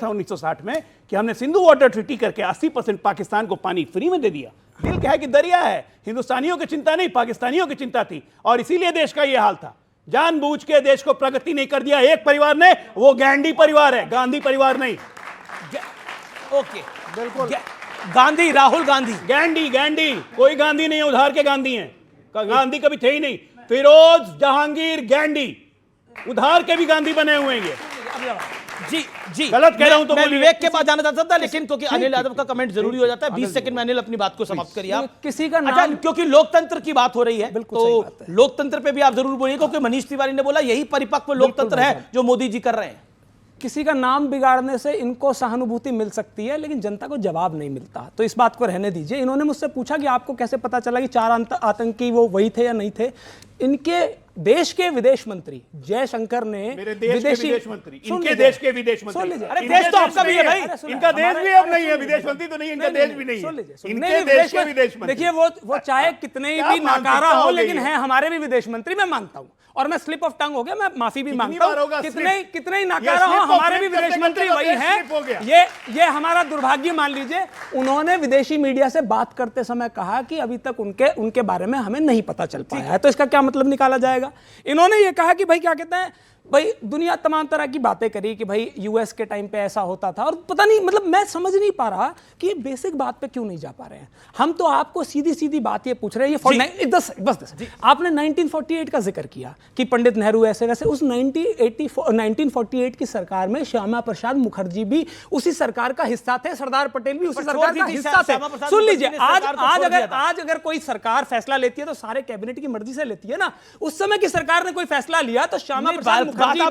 1960 में कि हमने सिंधु वाटर ट्रीटी करके 80% पाकिस्तान को पानी फ्री में दे दिया। दिल क्या है कि दरिया है, हिंदुस्तानियों की चिंता नहीं, पाकिस्तानियों की चिंता थी, और इसीलिए देश का यह हाल था। जानबूझ के देश को प्रगति नहीं कर दिया एक परिवार ने, वो गांधी परिवार है, गांधी परिवार नहीं। ओके, बिल्कुल। गांधी, राहुल गांधी, गांधी कोई गांधी नहीं है, उधार के गांधी हैं। गांधी कभी थे ही नहीं। फिरोज जहांगीर गांधी, उधार के भी गांधी बने हुए हैं। जी गलत कह रहा हूं तो मैं विवेक के पास जाना चाहता था, लेकिन क्योंकि अनिल यादव का कमेंट जरूरी हो जाता है, 20 सेकंड में अनिल अपनी बात को समाप्त करिए आप। किसी का नाम, क्योंकि लोकतंत्र की बात हो रही है तो लोकतंत्र पे भी आप जरूर बोलिए, क्योंकि मनीष तिवारी ने बोला यही परिपक्व लोकतंत्र है जो मोदी जी कर रहे हैं। किसी का नाम बिगाड़ने से इनको सहानुभूति मिल सकती है, लेकिन जनता को जवाब नहीं मिलता, तो इस बात को रहने दीजिए। इन्होंने मुझसे पूछा कि आपको कैसे पता चला कि 4 आतंकी वो वही थे या नहीं थे। इनके देश के विदेश मंत्री जयशंकर ने, मेरे देश के विदेश मंत्री, इनके देश के विदेश मंत्री, अरे देश तो आपका भी है भाई, इनका देश भी अब नहीं है, विदेश मंत्री तो नहीं, इनका देश भी नहीं है, इनके देश के विदेश मंत्री। देखिए वो चाहे कितने भी नाकारा हो, लेकिन है हमारे भी विदेश मंत्री, मैं मानता हूं, और मैं स्लिप ऑफ टंग हो गया, मैं माफी भी मांगता हूं। कितने ही नाकारा हो, हमारे भी विदेश मंत्री वही हैं। ये हमारा दुर्भाग्य मान लीजिए। उन्होंने विदेशी मीडिया से बात करते समय कहा कि अभी तक उनके बारे में हमें नहीं पता चल पाया है, तो इसका क्या मतलब निकाला जाएगा? इन्होंने ये कहा कि भाई क्या कहते हैं, भाई दुनिया तमाम तरह की बातें करी कि भाई यूएस के टाइम पे ऐसा होता था, और पता नहीं, मतलब मैं समझ नहीं पा रहा कि ये बेसिक बात पे क्यों नहीं जा पा रहे हैं। हम तो आपको सीधी सीधी बात ये पूछ रहे हैं। ये आपने 1948 का जिक्र किया कि पंडित नेहरू ऐसे वैसे, उस 1948 की सरकार में श्यामा प्रसाद मुखर्जी भी उसी सरकार का हिस्सा थे, सरदार पटेल भी उसी सरकार का हिस्सा थे। सुन लीजिए, आज अगर कोई सरकार फैसला लेती है तो सारे कैबिनेट की मर्जी से लेती है ना। उस समय की सरकार ने कोई फैसला लिया तो श्यामा प्रसाद सरकार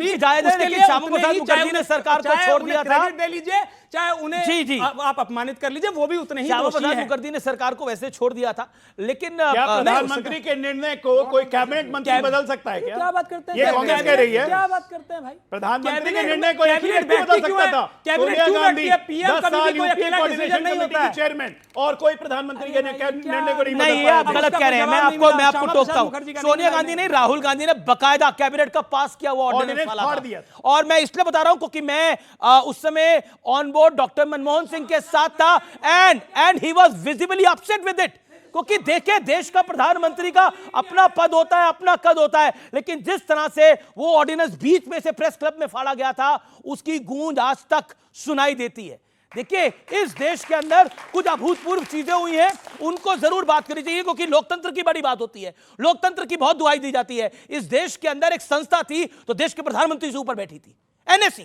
को छोड़ दिया था, दे लीजिए, चाहे उन्हें आप अपमानित कर लीजिए, वो भी उतने ही दोषी हैं। मुखर्जी ने सरकार को वैसे छोड़ दिया था, लेकिन प्रधानमंत्री के निर्णय को कोई कैबिनेट मंत्री बदल सकता है क्या? क्या बात करते हैं? ये कांग्रेस कह रही है। क्या बात करते हैं भाई? प्रधानमंत्री के निर्णय को एक व्यक्ति बदल सकता था। सोनिया गांधी 10 साल यूपीए कोऑर्डिनेशन कमेटी की चेयरमैन, और कोई प्रधानमंत्री के निर्णय को नहीं। ये आप गलत कह रहे हैं, मैं आपको टोकता हूं। सोनिया गांधी ने, राहुल गांधी ने बकायदा कैबिनेट का पास किया हुआ ऑर्डिनेंस फाड़ दिया, और मैं इसलिए बता रहा हूं क्योंकि मैं उस समय on board doctor Manmohan Singh के साथ था, and he was visibly upset with it, क्योंकि देखे देश का प्रधानमंत्री का अपना पद होता है, अपना कद होता है, लेकिन जिस तरह से वो ऑर्डिनेंस बीच में से प्रेस क्लब में फाड़ा गया था, उसकी गूंज आज तक सुनाई देती है। देखिए, इस देश के अंदर कुछ अभूतपूर्व चीजें हुई हैं, उनको जरूर बात करनी चाहिए, क्योंकि लोकतंत्र की बड़ी बात होती है, लोकतंत्र की बहुत दुहाई दी जाती है। इस देश के अंदर एक संस्था थी तो देश के प्रधानमंत्री से ऊपर बैठी थी, एनएससी।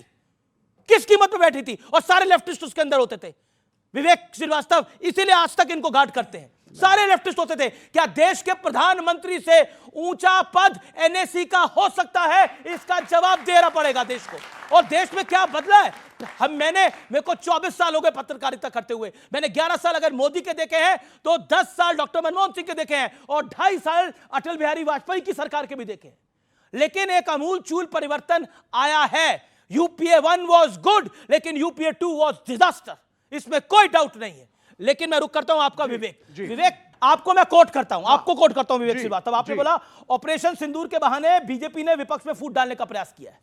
किस कीमत पे बैठी थी, और सारे लेफ्टिस्ट उसके अंदर होते थे। विवेक श्रीवास्तव इसीलिए आज तक इनको गार्ड करते हैं, सारे लेफ्टिस्ट होते थे। क्या देश के प्रधानमंत्री से ऊंचा पद एनएससी का हो सकता है? इसका जवाब देना पड़ेगा देश को। और देश में क्या बदला है? मेरे को 24 साल हो गए पत्रकारिता करते हुए। मैंने 11 साल अगर मोदी के देखे हैं तो 10 साल डॉक्टर मनमोहन सिंह के देखे हैं और 2.5 साल अटल बिहारी वाजपेयी की सरकार के भी देखे हैं। लेकिन एक अमूल चूल परिवर्तन आया है। यूपीए 1 वॉज गुड, लेकिन यूपीए 2 वॉज डिजास्टर, इसमें कोई डाउट नहीं है। लेकिन मैं रुक करता हूं आपका विवेक, आपको मैं कोट करता हूं, आपको कोट करता हूं विवेक श्रीवास्तव। आपने बोला ऑपरेशन सिंदूर के बहाने बीजेपी ने विपक्ष में फूट डालने का प्रयास किया है।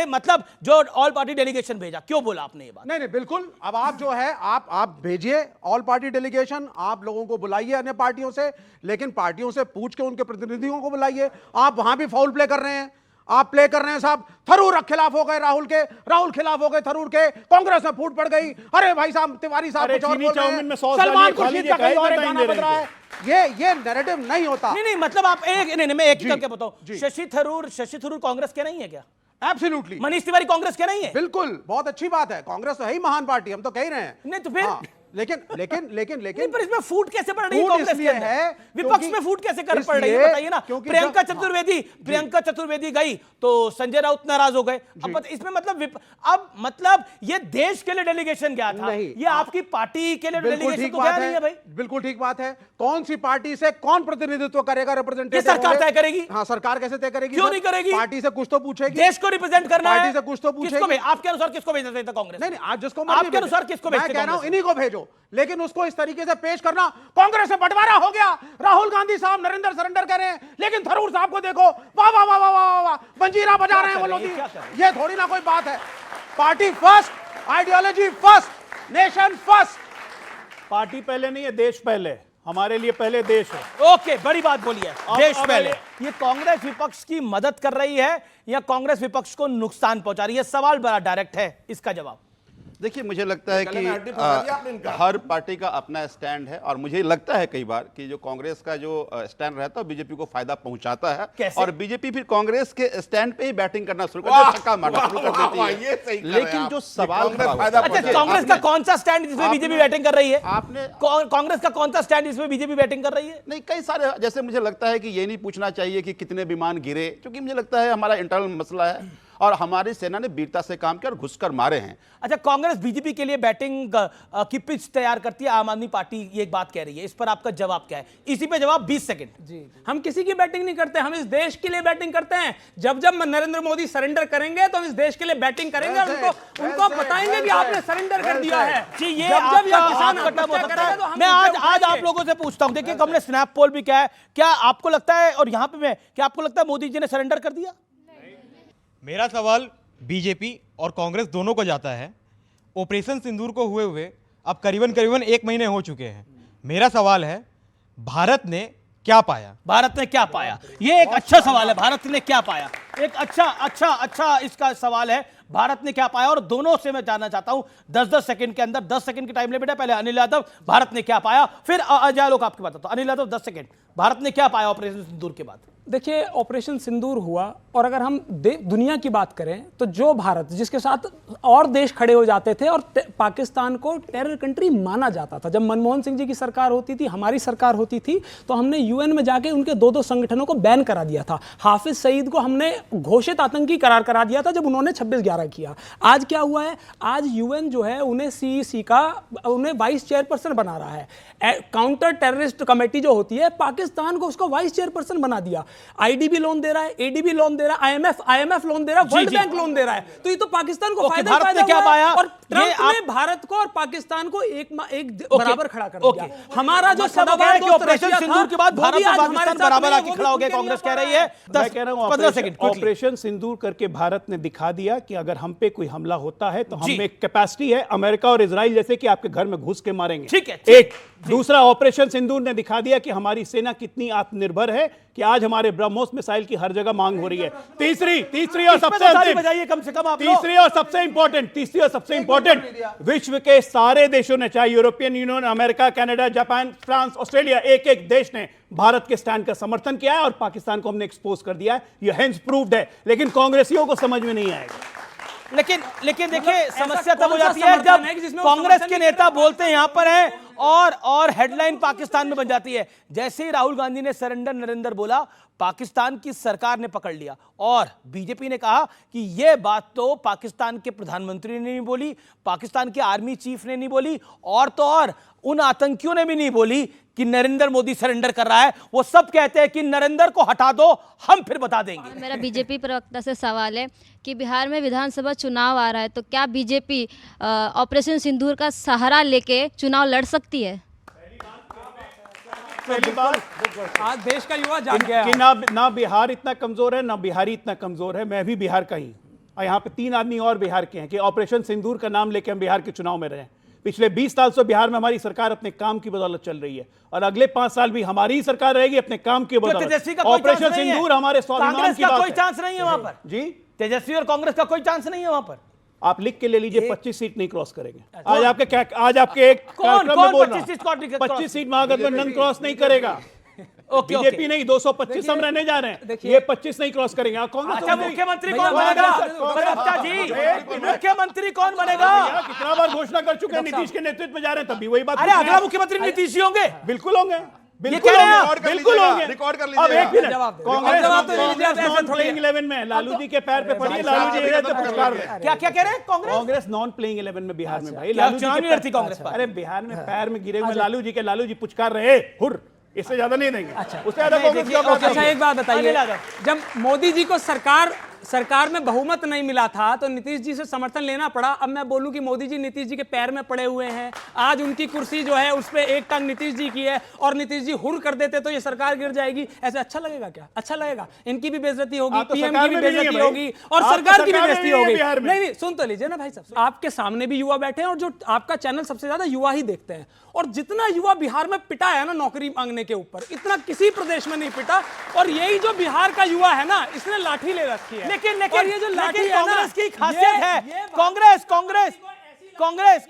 मतलब जो ऑल पार्टी डेलीगेशन भेजा, क्यों बोला आपने ये बात? नहीं बिल्कुल। अब आप जो है आप भेजिए ऑल पार्टी डेलीगेशन, आप लोगों को बुलाइए अन्य पार्टियों से, लेकिन पार्टियों से पूछ के उनके प्रतिनिधियों को बुलाइए। आप वहां भी फाउल प्ले कर रहे हैं, आप प्ले कर रहे हैं साहब। थरूर खिलाफ हो गए राहुल के, राहुल खिलाफ हो गए थरूर के, कांग्रेस में फूट पड़ गई। अरे भाई साहब, तिवारी साहब कुछ और बोल रहे हैं, सलमान खुर्शीद का कहीं और गाना बज रहा है। ये नैरेटिव नहीं होता। नहीं मतलब आप मैं एक ही करके बताऊं, शशि थरूर कांग्रेस के नहीं है क्या? एब्सोल्युटली। मनीष तिवारी कांग्रेस के नहीं है? बिल्कुल, बहुत अच्छी बात है। कांग्रेस तो है ही महान पार्टी, हम तो कह ही रहे हैं। नहीं तो फिर लेकिन पर इसमें फूट कैसे पड़ रही है कांग्रेस के अंदर? विपक्ष में फूट कैसे कर पड़ रही है बताइए ना। प्रियंका चतुर्वेदी गई तो संजय राउत नाराज हो गए। अब इसमें मतलब ये देश के लिए डेलीगेशन गया था, ये आपकी पार्टी के लिए डेलीगेशन तो गया नहीं है भाई। बिल्कुल ठीक बात है। कौन सी पार्टी से कौन प्रतिनिधित्व करेगा, रिप्रेजेंटेटिव? सरकार तय करेगी। हाँ, सरकार कैसे तय करेगी? क्यों नहीं करेगी? पार्टी से कुछ तो पूछेगी, देश को रिप्रेजेंट करना है, पार्टी से कुछ तो पूछेगी। आपके अनुसार किसको भेजना चाहिए था कांग्रेस? नहीं आज जिसको आपके अनुसार किसको भेजना? मैं कह रहा हूं इन्हीं को भेजो, लेकिन उसको इस तरीके से पेश करना, कांग्रेस में बंटवारा हो गया, राहुल गांधी साहब नरेंद्र सरेंडर कर रहे हैं, लेकिन थरूर साहब को देखो वाह वाह वाह वाह वाह वाह मंजीरा बजा रहे हैं वो लोग। ये थोड़ी ना कोई बात है। Party first, ideology first, nation first. Party पहले नहीं है, देश पहले। हमारे लिए पहले देश है। ओके, बड़ी बात बोली है, देश पहले। ये कांग्रेस विपक्ष की मदद कर रही है या कांग्रेस विपक्ष को नुकसान पहुंचा रही है? सवाल बड़ा डायरेक्ट है, इसका जवाब। देखिए, मुझे लगता है कि हर पार्टी का अपना स्टैंड है, और मुझे लगता है कई बार कि जो कांग्रेस का जो स्टैंड रहता है बीजेपी को फायदा पहुंचाता है। कैसे? और बीजेपी फिर कांग्रेस के स्टैंड पे ही बैटिंग करना शुरू कर देती है, छक्का मारना शुरू कर देती है। लेकिन जो सवाल कांग्रेस का कौन सा स्टैंड जिसमें बीजेपी बैटिंग कर रही है? आपने कांग्रेस का कौन सा स्टैंड जिसमें बीजेपी बैटिंग कर रही है? नहीं, कई सारे, जैसे मुझे लगता है कि ये नहीं पूछना चाहिए कि कितने विमान गिरे, क्योंकि मुझे लगता है हमारा इंटरनल मसला है और हमारी सेना ने वीरता से काम किया और घुसकर मारे हैं। अच्छा, कांग्रेस बीजेपी के लिए बैटिंग की पिच तैयार करती है, आम आदमी पार्टी ये एक बात कह रही है, इस पर आपका जवाब क्या है? इसी पे जवाब 20 सेकंड। जी, हम किसी की बैटिंग नहीं करते, हम इस देश के लिए बैटिंग करते हैं। जब नरेंद्र मोदी सरेंडर करेंगे तो हम इस देश के लिए बैटिंग करेंगे और उनको बताएंगे कि आपने सरेंटर कर दिया है। जी, ये किसान मैं आज आप लोगों से पूछता हूं, देखिए हमने स्नैप पोल भी क्या है, क्या आपको लगता है, और यहां पे क्या आपको लगता है मोदी जी ने सरेंडर कर दिया? मेरा सवाल बीजेपी और कांग्रेस दोनों को जाता है। ऑपरेशन सिंदूर को हुए अब करीबन 1 महीने हो चुके हैं। मेरा सवाल है, भारत ने क्या पाया? भारत ने क्या पाया, ये एक अच्छा सवाल है। भारत ने क्या पाया, एक अच्छा इसका सवाल है। भारत ने क्या पाया, और दोनों से मैं जानना चाहता हूं 10-10 सेकंड के अंदर। 10 सेकंड की टाइम लिमिट है। पहले अनिल यादव, भारत ने क्या पाया, फिर अजय लोग आपकी बात। तो अनिल यादव 10 सेकंड, भारत ने क्या पाया ऑपरेशन सिंदूर के बाद? देखिए, ऑपरेशन सिंदूर हुआ, और अगर हम दुनिया की बात करें तो जो भारत, जिसके साथ और देश खड़े हो जाते थे और पाकिस्तान को टेरर कंट्री माना जाता था, जब मनमोहन सिंह जी की सरकार होती थी, हमारी सरकार होती थी, तो हमने यूएन में जाके उनके 2-2 संगठनों को बैन करा दिया था। हाफिज सईद को हमने घोषित आतंकी करार करा दिया था जब उन्होंने 26/11 किया। आज क्या हुआ है? आज यूएन जो है उन्हें सीईसी का वाइस चेयरपर्सन बना रहा है। काउंटर टेररिस्ट कमेटी जो होती है, पाकिस्तान को उसका वाइस चेयरपर्सन बना दिया। आईडीबी लोन दे रहा है, एडीबी लोन दे रहा है, आईएमएफ लोन दे रहा है, वर्ल्ड बैंक लोन दे रहा है। तो ये तो पाकिस्तान को फायदा क्या पाया? और ट्रंप ने भारत को और पाकिस्तान को एक बराबर खड़ा कर दिया। हमारा जो सदाबहार ऑपरेशन सिंदूर के बाद भारत और पाकिस्तान बराबर आके खड़ा हो गया, कांग्रेस कह रही है। मैं कह रहा हूं 15 सेकंड। ऑपरेशन सिंदूर करके भारत ने दिखा दिया कि अगर हम पे कोई हमला होता है तो हम में कैपेसिटी है अमेरिका और इजराइल जैसे कि आपके घर में घुस के मारेंगे। ठीक है। एक दूसरा, ऑपरेशन सिंदूर ने दिखा दिया कि हमारी सेना कितनी आत्मनिर्भर है, कि आज हमारे ब्रह्मोस मिसाइल की हर जगह मांग हो रही है। तीसरी और सबसे अंतिम, कम से कम तीसरी और सबसे इंपॉर्टेंट, विश्व के सारे देशों ने, चाहे European union, America, Canada, Japan, France, Australia, एक देश ने भारत के स्टैंड का समर्थन किया है और पाकिस्तान को हमने एक्सपोज कर दिया है। यह हेंस प्रूव्ड है, लेकिन कांग्रेसियों को समझ में नहीं आएगा। लेकिन देखिए समस्या तब हो जाती है जब कांग्रेस के नेता बोलते हैं यहां पर हैं और हेडलाइन पाकिस्तान में बन जाती है। जैसे ही राहुल गांधी ने सरेंडर नरेंद्र बोला, पाकिस्तान की सरकार ने पकड़ लिया और बीजेपी ने कहा कि यह बात तो पाकिस्तान के प्रधानमंत्री ने नहीं बोली, पाकिस्तान के आर्मी चीफ ने नहीं बोली, और तो और उन आतंकियों ने भी नहीं बोली कि नरेंद्र मोदी सरेंडर कर रहा है। वो सब कहते हैं कि नरेंद्र को हटा दो, हम फिर बता देंगे। मेरा बीजेपी प्रवक्ता से सवाल है कि बिहार में विधानसभा चुनाव आ रहा है, तो क्या बीजेपी ऑपरेशन सिंदूर का सहारा लेके चुनाव लड़ सकती है? पहली बात, आज देश का युवा जाग गया कि ना बिहार इतना कमजोर है, ना बिहारी इतना कमजोर है। मैं भी बिहार का ही, और यहाँ पे 3 आदमी और बिहार के हैं कि ऑपरेशन सिंदूर का नाम लेके हम बिहार के चुनाव में रहे। पिछले 20 साल से बिहार में हमारी सरकार अपने काम की बदौलत चल रही है और अगले 5 साल भी हमारी ही सरकार रहेगी अपने काम की बदौलत। ऑपरेशन सिंदूर हमारे स्वाभिमान की बात है। कोई चांस नहीं है वहां पर जी, तेजस्वी और कांग्रेस का कोई चांस नहीं है वहां पर। आप लिख के ले लीजिए, 25 सीट नहीं क्रॉस करेंगे। आज आपके एक कार्यक्रम में बोल रहा हूं, 25 सीट महागठबंधन क्रॉस नहीं करेगा। बीजेपी नहीं, 225 हम रहने जा रहे हैं, ये 25 नहीं क्रॉस करेंगे। अच्छा, मुख्यमंत्री कौन बनेगा? मुख्यमंत्री कौन बनेगा? कितना बार घोषणा कर चुके हैं, नीतीश के नेतृत्व में जा रहे हैं, तब भी वही बात। अरे अगला मुख्यमंत्री नीतीश ही होंगे। बिल्कुल होंगे, बिल्कुल होंगे, बिल्कुल होंगे। रिकॉर्ड कर लीजिए। अब एक मिनट, कांग्रेस नॉन प्लेइंग 11 में लालू जी के पैर पे पड़ी, लालू जी पुरस्कार। क्या कह रहे हैं? कांग्रेस नॉन प्लेइंग 11 में बिहार में भाई लालू जी लड़ती कांग्रेस। अरे बिहार में पैर में गिरे हुए लालू जी पुचकार रहे, हुर, इससे ज्यादा नहीं देंगे। उससे ज्यादा कांग्रेस। अच्छा, एक बात बताइए, जब मोदी जी को सरकार में बहुमत नहीं मिला था तो नीतीश जी से समर्थन लेना पड़ा। अब मैं बोलूं कि मोदी जी नीतीश जी के पैर में पड़े हुए हैं, आज उनकी कुर्सी जो है उस पे एक टांग नीतीश जी की है और नीतीश जी हुर कर देते तो ये सरकार गिर जाएगी। ऐसे अच्छा लगेगा क्या? अच्छा लगेगा? इनकी भी बेइज्जती होगी, पीएम की भी बेइज्जती होगी और सरकार की भी बेइज्जती होगी। नहीं, सुन तो लीजिए ना भाई साहब, आपके सामने भी युवा बैठे हैं और जो आपका चैनल सबसे ज्यादा युवा ही देखते हैं, और जितना युवा बिहार में पिटा है ना नौकरी मांगने के ऊपर, इतना किसी प्रदेश में नहीं पिटा। और यही जो बिहार का युवा है ना, इसने लाठी ले रखी है। लेकिन ये जो लाठी है कांग्रेस की खासियत है, कांग्रेस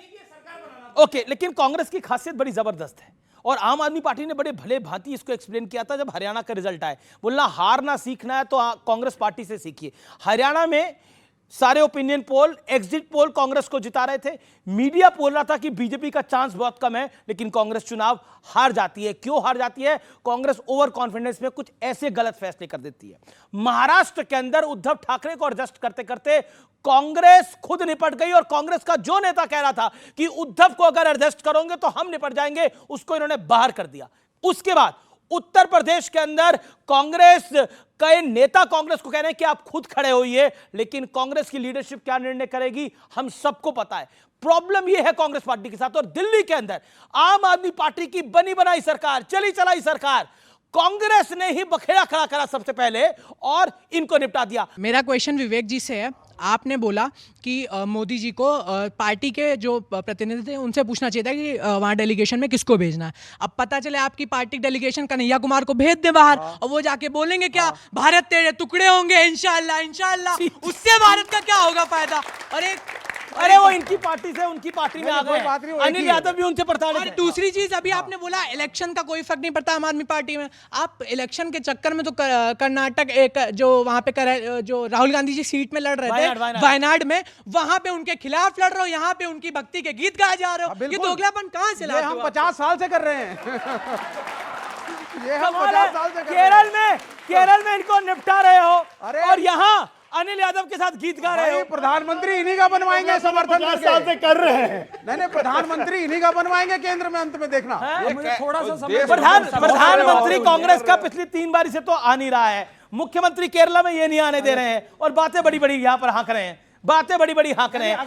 ओके, लेकिन कांग्रेस की खासियत बड़ी जबरदस्त है और आम आदमी पार्टी ने बड़े भले भांति इसको एक्सप्लेन किया था जब हरियाणा का रिजल्ट आए। बोलना हारना सीखना है तो कांग्रेस पार्टी से सीखिए। हरियाणा में सारे opinion poll, exit poll Congress को जिता रहे थे। मीडिया बोल रहा था कि बीजेपी का चांस बहुत कम है, लेकिन कांग्रेस चुनाव हार जाती है। क्यों हार जाती है? कांग्रेस ओवर कॉन्फिडेंस में कुछ ऐसे गलत फैसले कर देती है। महाराष्ट्र के अंदर उद्धव ठाकरे को एडजस्ट करते करते कांग्रेस खुद निपट गई और कांग्रेस का जो नेता कह रहा था कि उद्धव को अगर एडजस्ट करोगे तो हम निपट जाएंगे, उसको इन्होंने बाहर कर दिया। उसके बाद उत्तर प्रदेश के अंदर कांग्रेस कई नेता कांग्रेस को कह रहे हैं कि आप खुद खड़े होइए, लेकिन कांग्रेस की लीडरशिप क्या निर्णय करेगी हम सबको पता है। प्रॉब्लम यह है कांग्रेस पार्टी के साथ। और दिल्ली के अंदर आम आदमी पार्टी की बनी बनाई सरकार, चली चलाई सरकार, कांग्रेस ने ही बखेड़ा खड़ा करा सबसे पहले और इनको निपटा दिया। मेरा क्वेश्चन विवेक जी से है। आपने बोला कि मोदी जी को पार्टी के जो प्रतिनिधि थे उनसे पूछना चाहिए था कि वहाँ डेलीगेशन में किसको भेजना है। अब पता चले आपकी पार्टी डेलीगेशन कन्हैया कुमार को भेज दे बाहर और वो जाके बोलेंगे क्या, भारत तेरे टुकड़े होंगे इंशाल्लाह इंशाल्लाह। उससे भारत का क्या होगा फायदा? अरे वो इनकी पार्टी से उनकी पार्टी में आ गए, अनिल यादव भी उनसे प्रताड़ित है। दूसरी चीज, अभी आपने बोला इलेक्शन का कोई फर्क नहीं पड़ता आम आदमी पार्टी में। आप इलेक्शन के चक्कर में तो कर्नाटक एक जो वहां पे जो राहुल गांधी जी सीट में लड़ रहे थे वायनाड में, वहां पे उनके खिलाफ लड़ रहे हो, यहाँ पे उनकी भक्ति के गीत गाए जा रहे हो। ये दोगलापन कहां से लाते हो? हम 50 साल से कर रहे हैं। ये हम 50 साल से केरल में इनको निपटा रहे हो और यहाँ अनिल यादव के साथ गीत गा रहे हो। प्रधानमंत्री इन्हीं का बनवाएंगे समर्थन साल से कर रहे हैं। नहीं, प्रधानमंत्री इन्हीं का बनवाएंगे केंद्र में, अंत में देखना। थोड़ा सा समय, प्रधानमंत्री कांग्रेस का पिछली 3 बार से तो आ नहीं रहा है। मुख्यमंत्री केरला में ये नहीं आने दे रहे हैं और बातें बड़ी बड़ी यहाँ पर हाँक रहे हैं, बातें बड़ी बड़ी हाँक रहे हैं।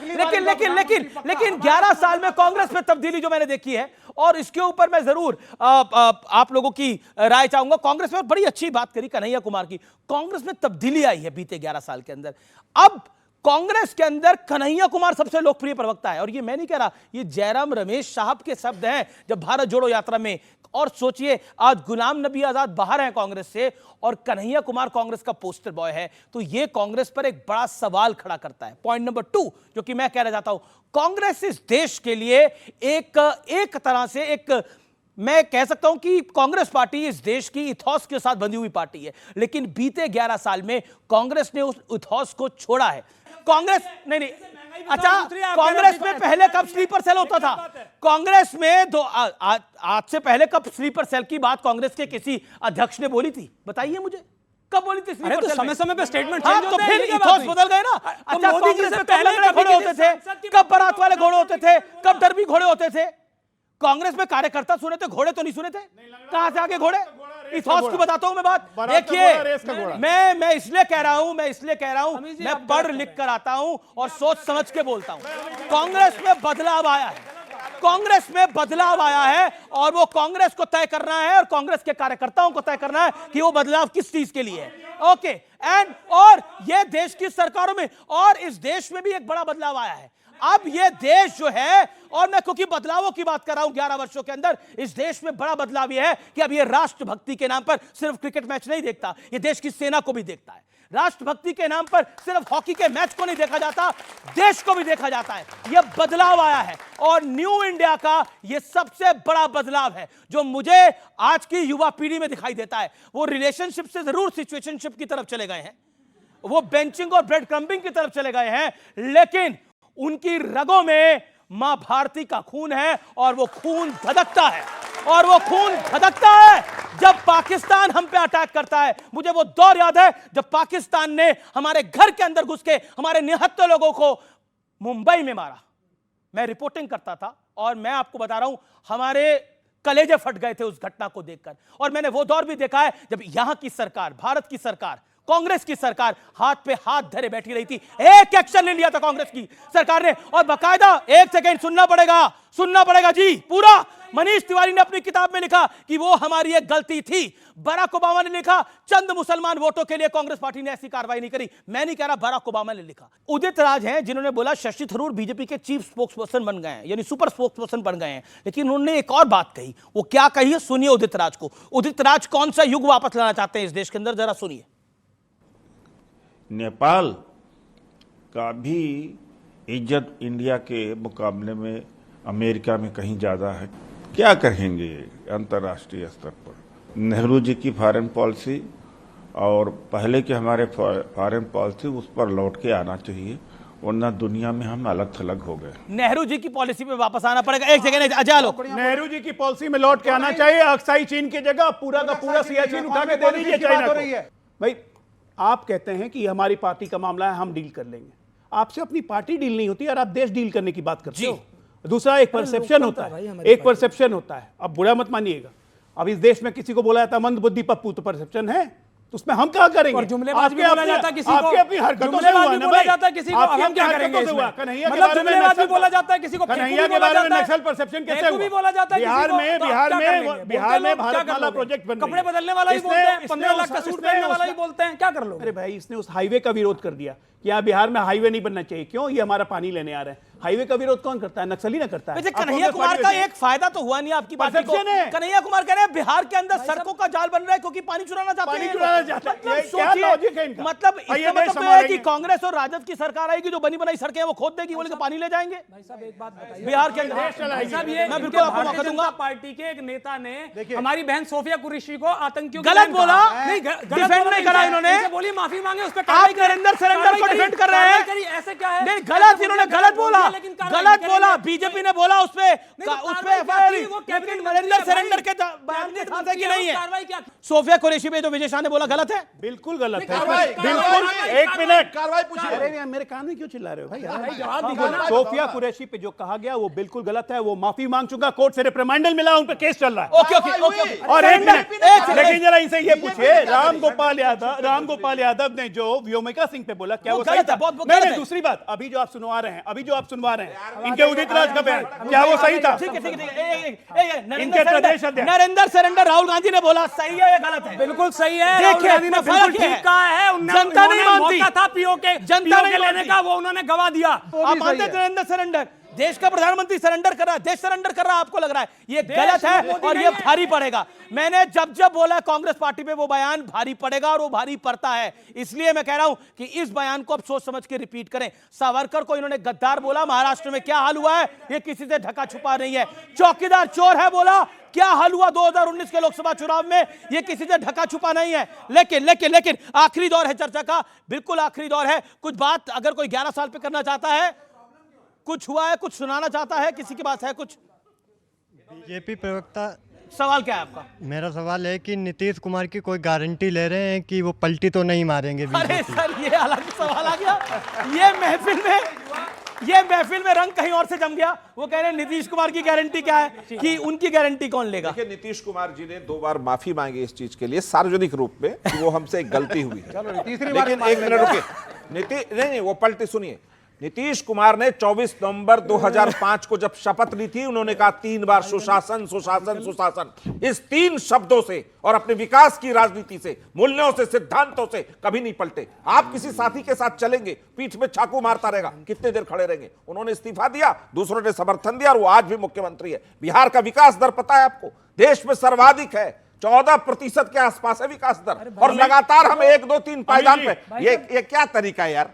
लेकिन 11 साल में कांग्रेस में तब्दीली जो मैंने देखी है, और इसके ऊपर मैं जरूर आप लोगों की राय चाहूंगा। कांग्रेस में बड़ी अच्छी बात करी कन्हैया कुमार की, कांग्रेस में तब्दीली आई है बीते 11 साल के अंदर। अब कांग्रेस के अंदर कन्हैया कुमार सबसे लोकप्रिय प्रवक्ता है और ये मैं नहीं कह रहा, ये जयराम रमेश साहब के शब्द हैं जब भारत जोड़ो यात्रा में। और सोचिए आज गुलाम नबी आजाद बाहर हैं कांग्रेस से और कन्हैया कुमार कांग्रेस का पोस्टर बॉय है, तो ये कांग्रेस पर एक बड़ा सवाल खड़ा करता है। पॉइंट नंबर 2 जो कि मैं कहना चाहता हूं, कांग्रेस इस देश के लिए एक तरह से मैं कह सकता हूं कि कांग्रेस पार्टी इस देश की इथॉस के साथ बंधी हुई पार्टी है, लेकिन बीते 11 साल में कांग्रेस ने उस इथॉस को छोड़ा है। कांग्रेस नहीं अच्छा, कांग्रेस में पहले कब स्लीपर सेल होता था? कांग्रेस में आज से पहले कब स्लीपर सेल की बात कांग्रेस के किसी अध्यक्ष ने बोली थी? बताइए मुझे, कब बोली थी स्लीपर सेल? समय समय पे स्टेटमेंट हाँ, तो फिर इथोस बदल गए ना। अच्छा, कांग्रेस में कब लंगड़े घोड़े होते थे, कब बारात वाले घोड़े होते थे, कब डरबी घोड़े होते थे? कांग्रेस में कार्यकर्ता सुने थे, घोड़े तो नहीं सुने थे। कहां से आगे घोड़े? इथोस की बताता हूं मैं बात। देखिए, मैं इसलिए कह रहा हूं, मैं पढ़ लिख कर आता हूं और सोच समझ के बोलता हूं। कांग्रेस में बदलाव आया है, कांग्रेस में बदलाव आया है और वो कांग्रेस को तय करना है और कांग्रेस के कार्यकर्ताओं को तय करना है कि वो बदलाव किस चीज के लिए है। ओके, एंड और ये देश की सरकारों में और इस देश में भी एक बड़ा बदलाव आया है। अब ये देश जो है, और मैं क्योंकि बदलावों की बात कर रहा हूं 11 वर्षों के अंदर, इस देश में बड़ा बदलाव यह है कि अब ये राष्ट्रभक्ति के नाम पर सिर्फ क्रिकेट मैच नहीं देखता, ये देश की सेना को भी देखता है। राष्ट्रभक्ति के नाम पर सिर्फ हॉकी के मैच को नहीं देखा जाता, देश को भी देखा जाता है। यह बदलाव आया है और न्यू इंडिया का यह सबसे बड़ा बदलाव है जो मुझे आज की युवा पीढ़ी में दिखाई देता है। वो रिलेशनशिप से जरूर सिचुएशनशिप की तरफ चले गए हैं, वो बेंचिंग और ब्रेड क्रम्बिंग की तरफ चले गए हैं, लेकिन उनकी रगों में मां भारती का खून है और वो खून धधकता है, और वो खून धधकता है जब पाकिस्तान हम पे अटैक करता है। मुझे वो दौर याद है जब पाकिस्तान ने हमारे घर के अंदर घुस के हमारे निहत्थे लोगों को मुंबई में मारा। मैं रिपोर्टिंग करता था और मैं आपको बता रहा हूं, हमारे कलेजे फट गए थे उस घटना को देखकर। और मैंने वो दौर भी देखा है जब यहां की सरकार, भारत की सरकार, कांग्रेस की सरकार हाथ पे हाथ धरे बैठी रही थी। एक एक्शन नहीं लिया था कांग्रेस की सरकार ने, और बाकायदा, एक सेकंड सुनना पड़ेगा जी पूरा। मनीष तिवारी ने अपनी किताब में लिखा कि वो हमारी एक गलती थी। बराक ओबामा ने लिखा चंद मुसलमान वोटों के लिए कांग्रेस पार्टी ने ऐसी कार्रवाई नहीं करी। मैं नहीं कह रहा, बराक ओबामा ने लिखा। उदित राज हैं जिन्होंने बोला शशि थरूर बीजेपी के चीफ स्पोक्सपर्सन बन गए हैं, यानी सुपर स्पोक्सपर्सन बन गए हैं, लेकिन उन्होंने एक और बात कही। वो क्या कही है, सुनिए उदित राज को। उदित राज कौन सा युग वापस लाना चाहते हैं इस देश के अंदर, जरा सुनिए। नेपाल का भी इज्जत इंडिया के मुकाबले में अमेरिका में कहीं ज़्यादा है। क्या कहेंगे अंतर्राष्ट्रीय स्तर पर? नेहरू जी की फॉरेन पॉलिसी और पहले के हमारे फॉरेन पॉलिसी, उस पर लौट के आना चाहिए, वरना दुनिया में हम अलग थलग हो गए। नेहरू जी की पॉलिसी पे वापस आना पड़ेगा। एक सेकंड अजय लो, नेहरू जी की पॉलिसी में लौट के आना चाहिए। अक्साई चीन की जगह पूरा का पूरा सियाचिन उठा के दे दीजिए चाइना को। भाई, आप कहते हैं कि हमारी पार्टी का मामला है, हम डील कर लेंगे। आपसे अपनी पार्टी डील नहीं होती और आप देश डील करने की बात करते हो। दूसरा, एक परसेप्शन होता है, अब बुरा मत मानिएगा। अब इस देश में किसी को बोला जाता है मंद बुद्धि पप्पू, तो परसेप्शन है, तो उसमें हम क्या करेंगे? और जुमलेबाज भी बोला जाता है किसी को, आपकी अपनी हरकतों से हुआ ना भाई, किसी को हम क्या करेंगे? कन्हैया के बारे में नक्सल बोला जाता है किसी को, कन्हैया के बारे में नक्सल परसेप्शन कैसे हुआ? बोला जाता है बिहार में भारतमाला प्रोजेक्ट बन, कपड़े बदलने वाला ही बोलते हैं, 15 लाख का सूट पहनने वाला ही बोलते हैं, क्या कर लो? अरे भाई, इसने उस हाईवे का विरोध कर दिया कि यहाँ बिहार में हाईवे नहीं बनना चाहिए। क्यों? ये हमारा पानी लेने आ रहे हैं। हाईवे का विरोध कौन करता है? नक्सली ना करता है। कन्हैया कुमार का एक फायदा तो हुआ नहीं आपकी पार्टी को। कन्हैया कुमार कह रहे हैं बिहार के अंदर सड़कों का जाल बन रहा है क्योंकि पानी चुराना चाहते हैं। मतलब इसका मतलब है कि कांग्रेस और राजद की सरकार आएगी, जो बनी बनाई सड़कें वो खोद देगी, बोले पानी ले जाएंगे बिहार के अंदर। मैं बिल्कुल आपको मौका दूंगा। पार्टी के एक नेता ने हमारी बहन सोफिया कुरैशी को आतंकियों गलत बोला, डिफेंड नहीं करा इन्होंने, बोली माफी मांगे, उस पर आप नरेंद्र सरेंडर को डिफेंड कर रहे हैं। ऐसे क्या है? नहीं, गलत, इन्होंने गलत बोला, बीजेपी ने बोला उसपे नरेंद्र सरेंडर के बयान के साथ है कि नहीं है? सोफिया कुरैशी पे जो विजय शाह ने बोला गलत है, बिल्कुल गलत है, बिल्कुल। एक मिनट, कार्रवाई पूछिए। अरे मेरे कान में क्यों चिल्ला रहे हो भाई? सोफिया कुरैशी पे जो कहा गया वो बिल्कुल गलत है। वो माफी मांग चुका, कोर्ट से रिप्रिमांडल मिला, उन पे केस चल रहा है। ओके। और एक मिनट, लेकिन जरा इनसे ये पूछिए, राम गोपाल यादव ने जो व्योमिका सिंह पे बोला, क्या वो सही था? नहीं, दूसरी बात, अभी जो आप सुनवा रहे हैं, इनके उदित राज का बयान, क्या वो सही था? ठीक है। इनके प्रदेश अध्यक्ष नरेंद्र सरेंडर राहुल गांधी ने बोला सही है या गलत है? बिल्कुल सही है। राहुल गांधी ने बिल्कुल ठीक कहा है। जनता नहीं मानती, मौका था पीओ के लेने का, वो उन्होंने गवा दिया। आप मानते नरेंद्र सरेंडर? देश का प्रधानमंत्री सरेंडर कर रहा है, देश सरेंडर कर रहा है, आपको लग रहा है ये गलत है और ये भारी पड़ेगा। मैंने जब बोला कांग्रेस पार्टी पे वो बयान भारी पड़ेगा और वो भारी पड़ता है, इसलिए मैं कह रहा हूं कि इस बयान को अब सोच समझ के रिपीट करें। सावरकर को इन्होंने गद्दार बोला, महाराष्ट्र में क्या हाल हुआ है ये किसी से ढका छुपा नहीं है। चौकीदार चोर है बोला, क्या हाल हुआ 2019 के लोकसभा चुनाव में ये किसी से ढका छुपा नहीं है। लेकिन आखिरी दौर है चर्चा का, बिल्कुल आखिरी दौर है। कुछ बात अगर कोई 11 साल पे करना चाहता है, कुछ हुआ है, कुछ सुनाना चाहता है, किसी के पास है कुछ? बीजेपी प्रवक्ता, सवाल क्या है आपका? मेरा सवाल है कि नीतीश कुमार की कोई गारंटी ले रहे हैं कि वो पलटी तो नहीं मारेंगे? अरे सर, ये अलग सवाल आ गया। ये महफिल में रंग कहीं और से जम गया। वो कह रहे हैं नीतीश कुमार की गारंटी क्या है, कि उनकी गारंटी कौन लेगा? देखिए, नीतीश कुमार जी ने 2 बार माफी मांगी इस चीज के लिए सार्वजनिक रूप में कि वो हमसे एक गलती हुई है। लेकिन एक मिनट रुकिए, नहीं वो पलटी सुनिए। नीतीश कुमार ने 24 नवंबर 2005 को जब शपथ ली थी, उन्होंने कहा 3 बार सुशासन सुशासन सुशासन। इस 3 शब्दों से और अपने विकास की राजनीति से, मूल्यों से, सिद्धांतों से कभी नहीं पलटे। आप किसी साथी के साथ चलेंगे, पीठ में चाकू मारता रहेगा, कितने देर खड़े रहेंगे? उन्होंने इस्तीफा दिया, दूसरों ने समर्थन दिया और वो आज भी मुख्यमंत्री है। बिहार का विकास दर पता है आपको, देश में सर्वाधिक है, 14% के आसपास है विकास दर, और लगातार हम 1, 2, 3 पायदान पे। ये क्या तरीका है यार?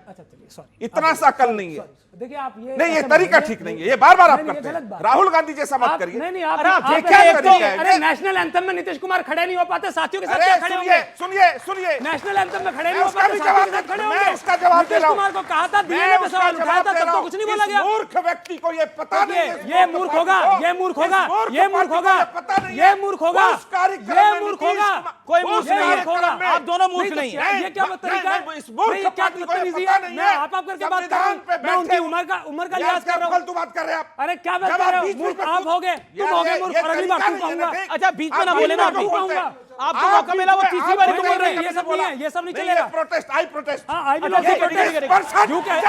इतना सा अकल नहीं है। देखिए आप नहीं, ये तरीका ठीक नहीं है, ये बार बार आप करते हैं। राहुल गांधी जैसा मत करिए। नहीं, ये क्या तरीका है? अरे नेशनल एंथम में नीतीश कुमार खड़े नहीं हो पाते, साथियों के साथ क्या खड़े होंगे? सुनिए, नेशनल एंथम में खड़े नहीं हो उसका पाते, भी साथियों के जवाब साथ खड़े होंगे। मैं उसका जवाब दे नीतीश रहा हूं। कुमार को कहा था, डीएनए पे सवाल उठाया था, तब तो कुछ नहीं बोला गया। मूर्ख व्यक्ति को ये पता नहीं है, ये मूर्ख होगा, ये मूर्ख होगा, ये मूर्ख होगा, ये मूर्ख होगा, ये मूर्ख होगा, कोई मूर्ख नहीं है, आप दोनों मूर्ख नहीं है। ये क्या तरीका है? ये क्या बदतमीजी है? मैं आप करके बात कर रहा हूं, मैं उनकी उम्र का लिहाज कर रहा हूं। तू बात कर रहे हैं आप। अरे क्या बात कर रहे हो? मूर्ख आप हो गए, तुम हो गए मूर्ख, और अगली बार तुम कहूंगा। अच्छा, बीच में ना बोले ना, आपको मौका मिला, वो तीसरी बार तुम बोल रहे हैं। ये सब नहीं है, ये सब नहीं चलेगा। प्रोटेस्ट, आई प्रोटेस्ट। हां, आई प्रोटेस्ट क्यों क्या है?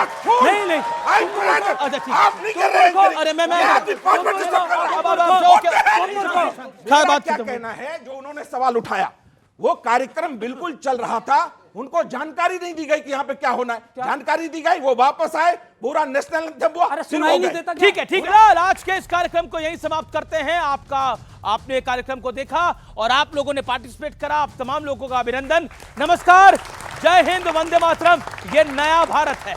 नहीं आई प्रोटेस्ट। अच्छा ठीक, आप नहीं कर रहे हैं। अरे मैं क्या कहना है? जो उन्होंने सवाल उठाया, वो कार्यक्रम बिल्कुल चल रहा था, उनको जानकारी नहीं दी गई कि यहाँ पे क्या होना है। जानकारी दी गई, वो वापस आए, पूरा नेशनल एंथम हुआ, सुनाई नहीं देता। ठीक है। आज के इस कार्यक्रम को यही समाप्त करते हैं। आपने कार्यक्रम को देखा और आप लोगों ने पार्टिसिपेट करा, आप तमाम लोगों का अभिनंदन, नमस्कार, जय हिंद, वंदे मातरम। ये नया भारत है।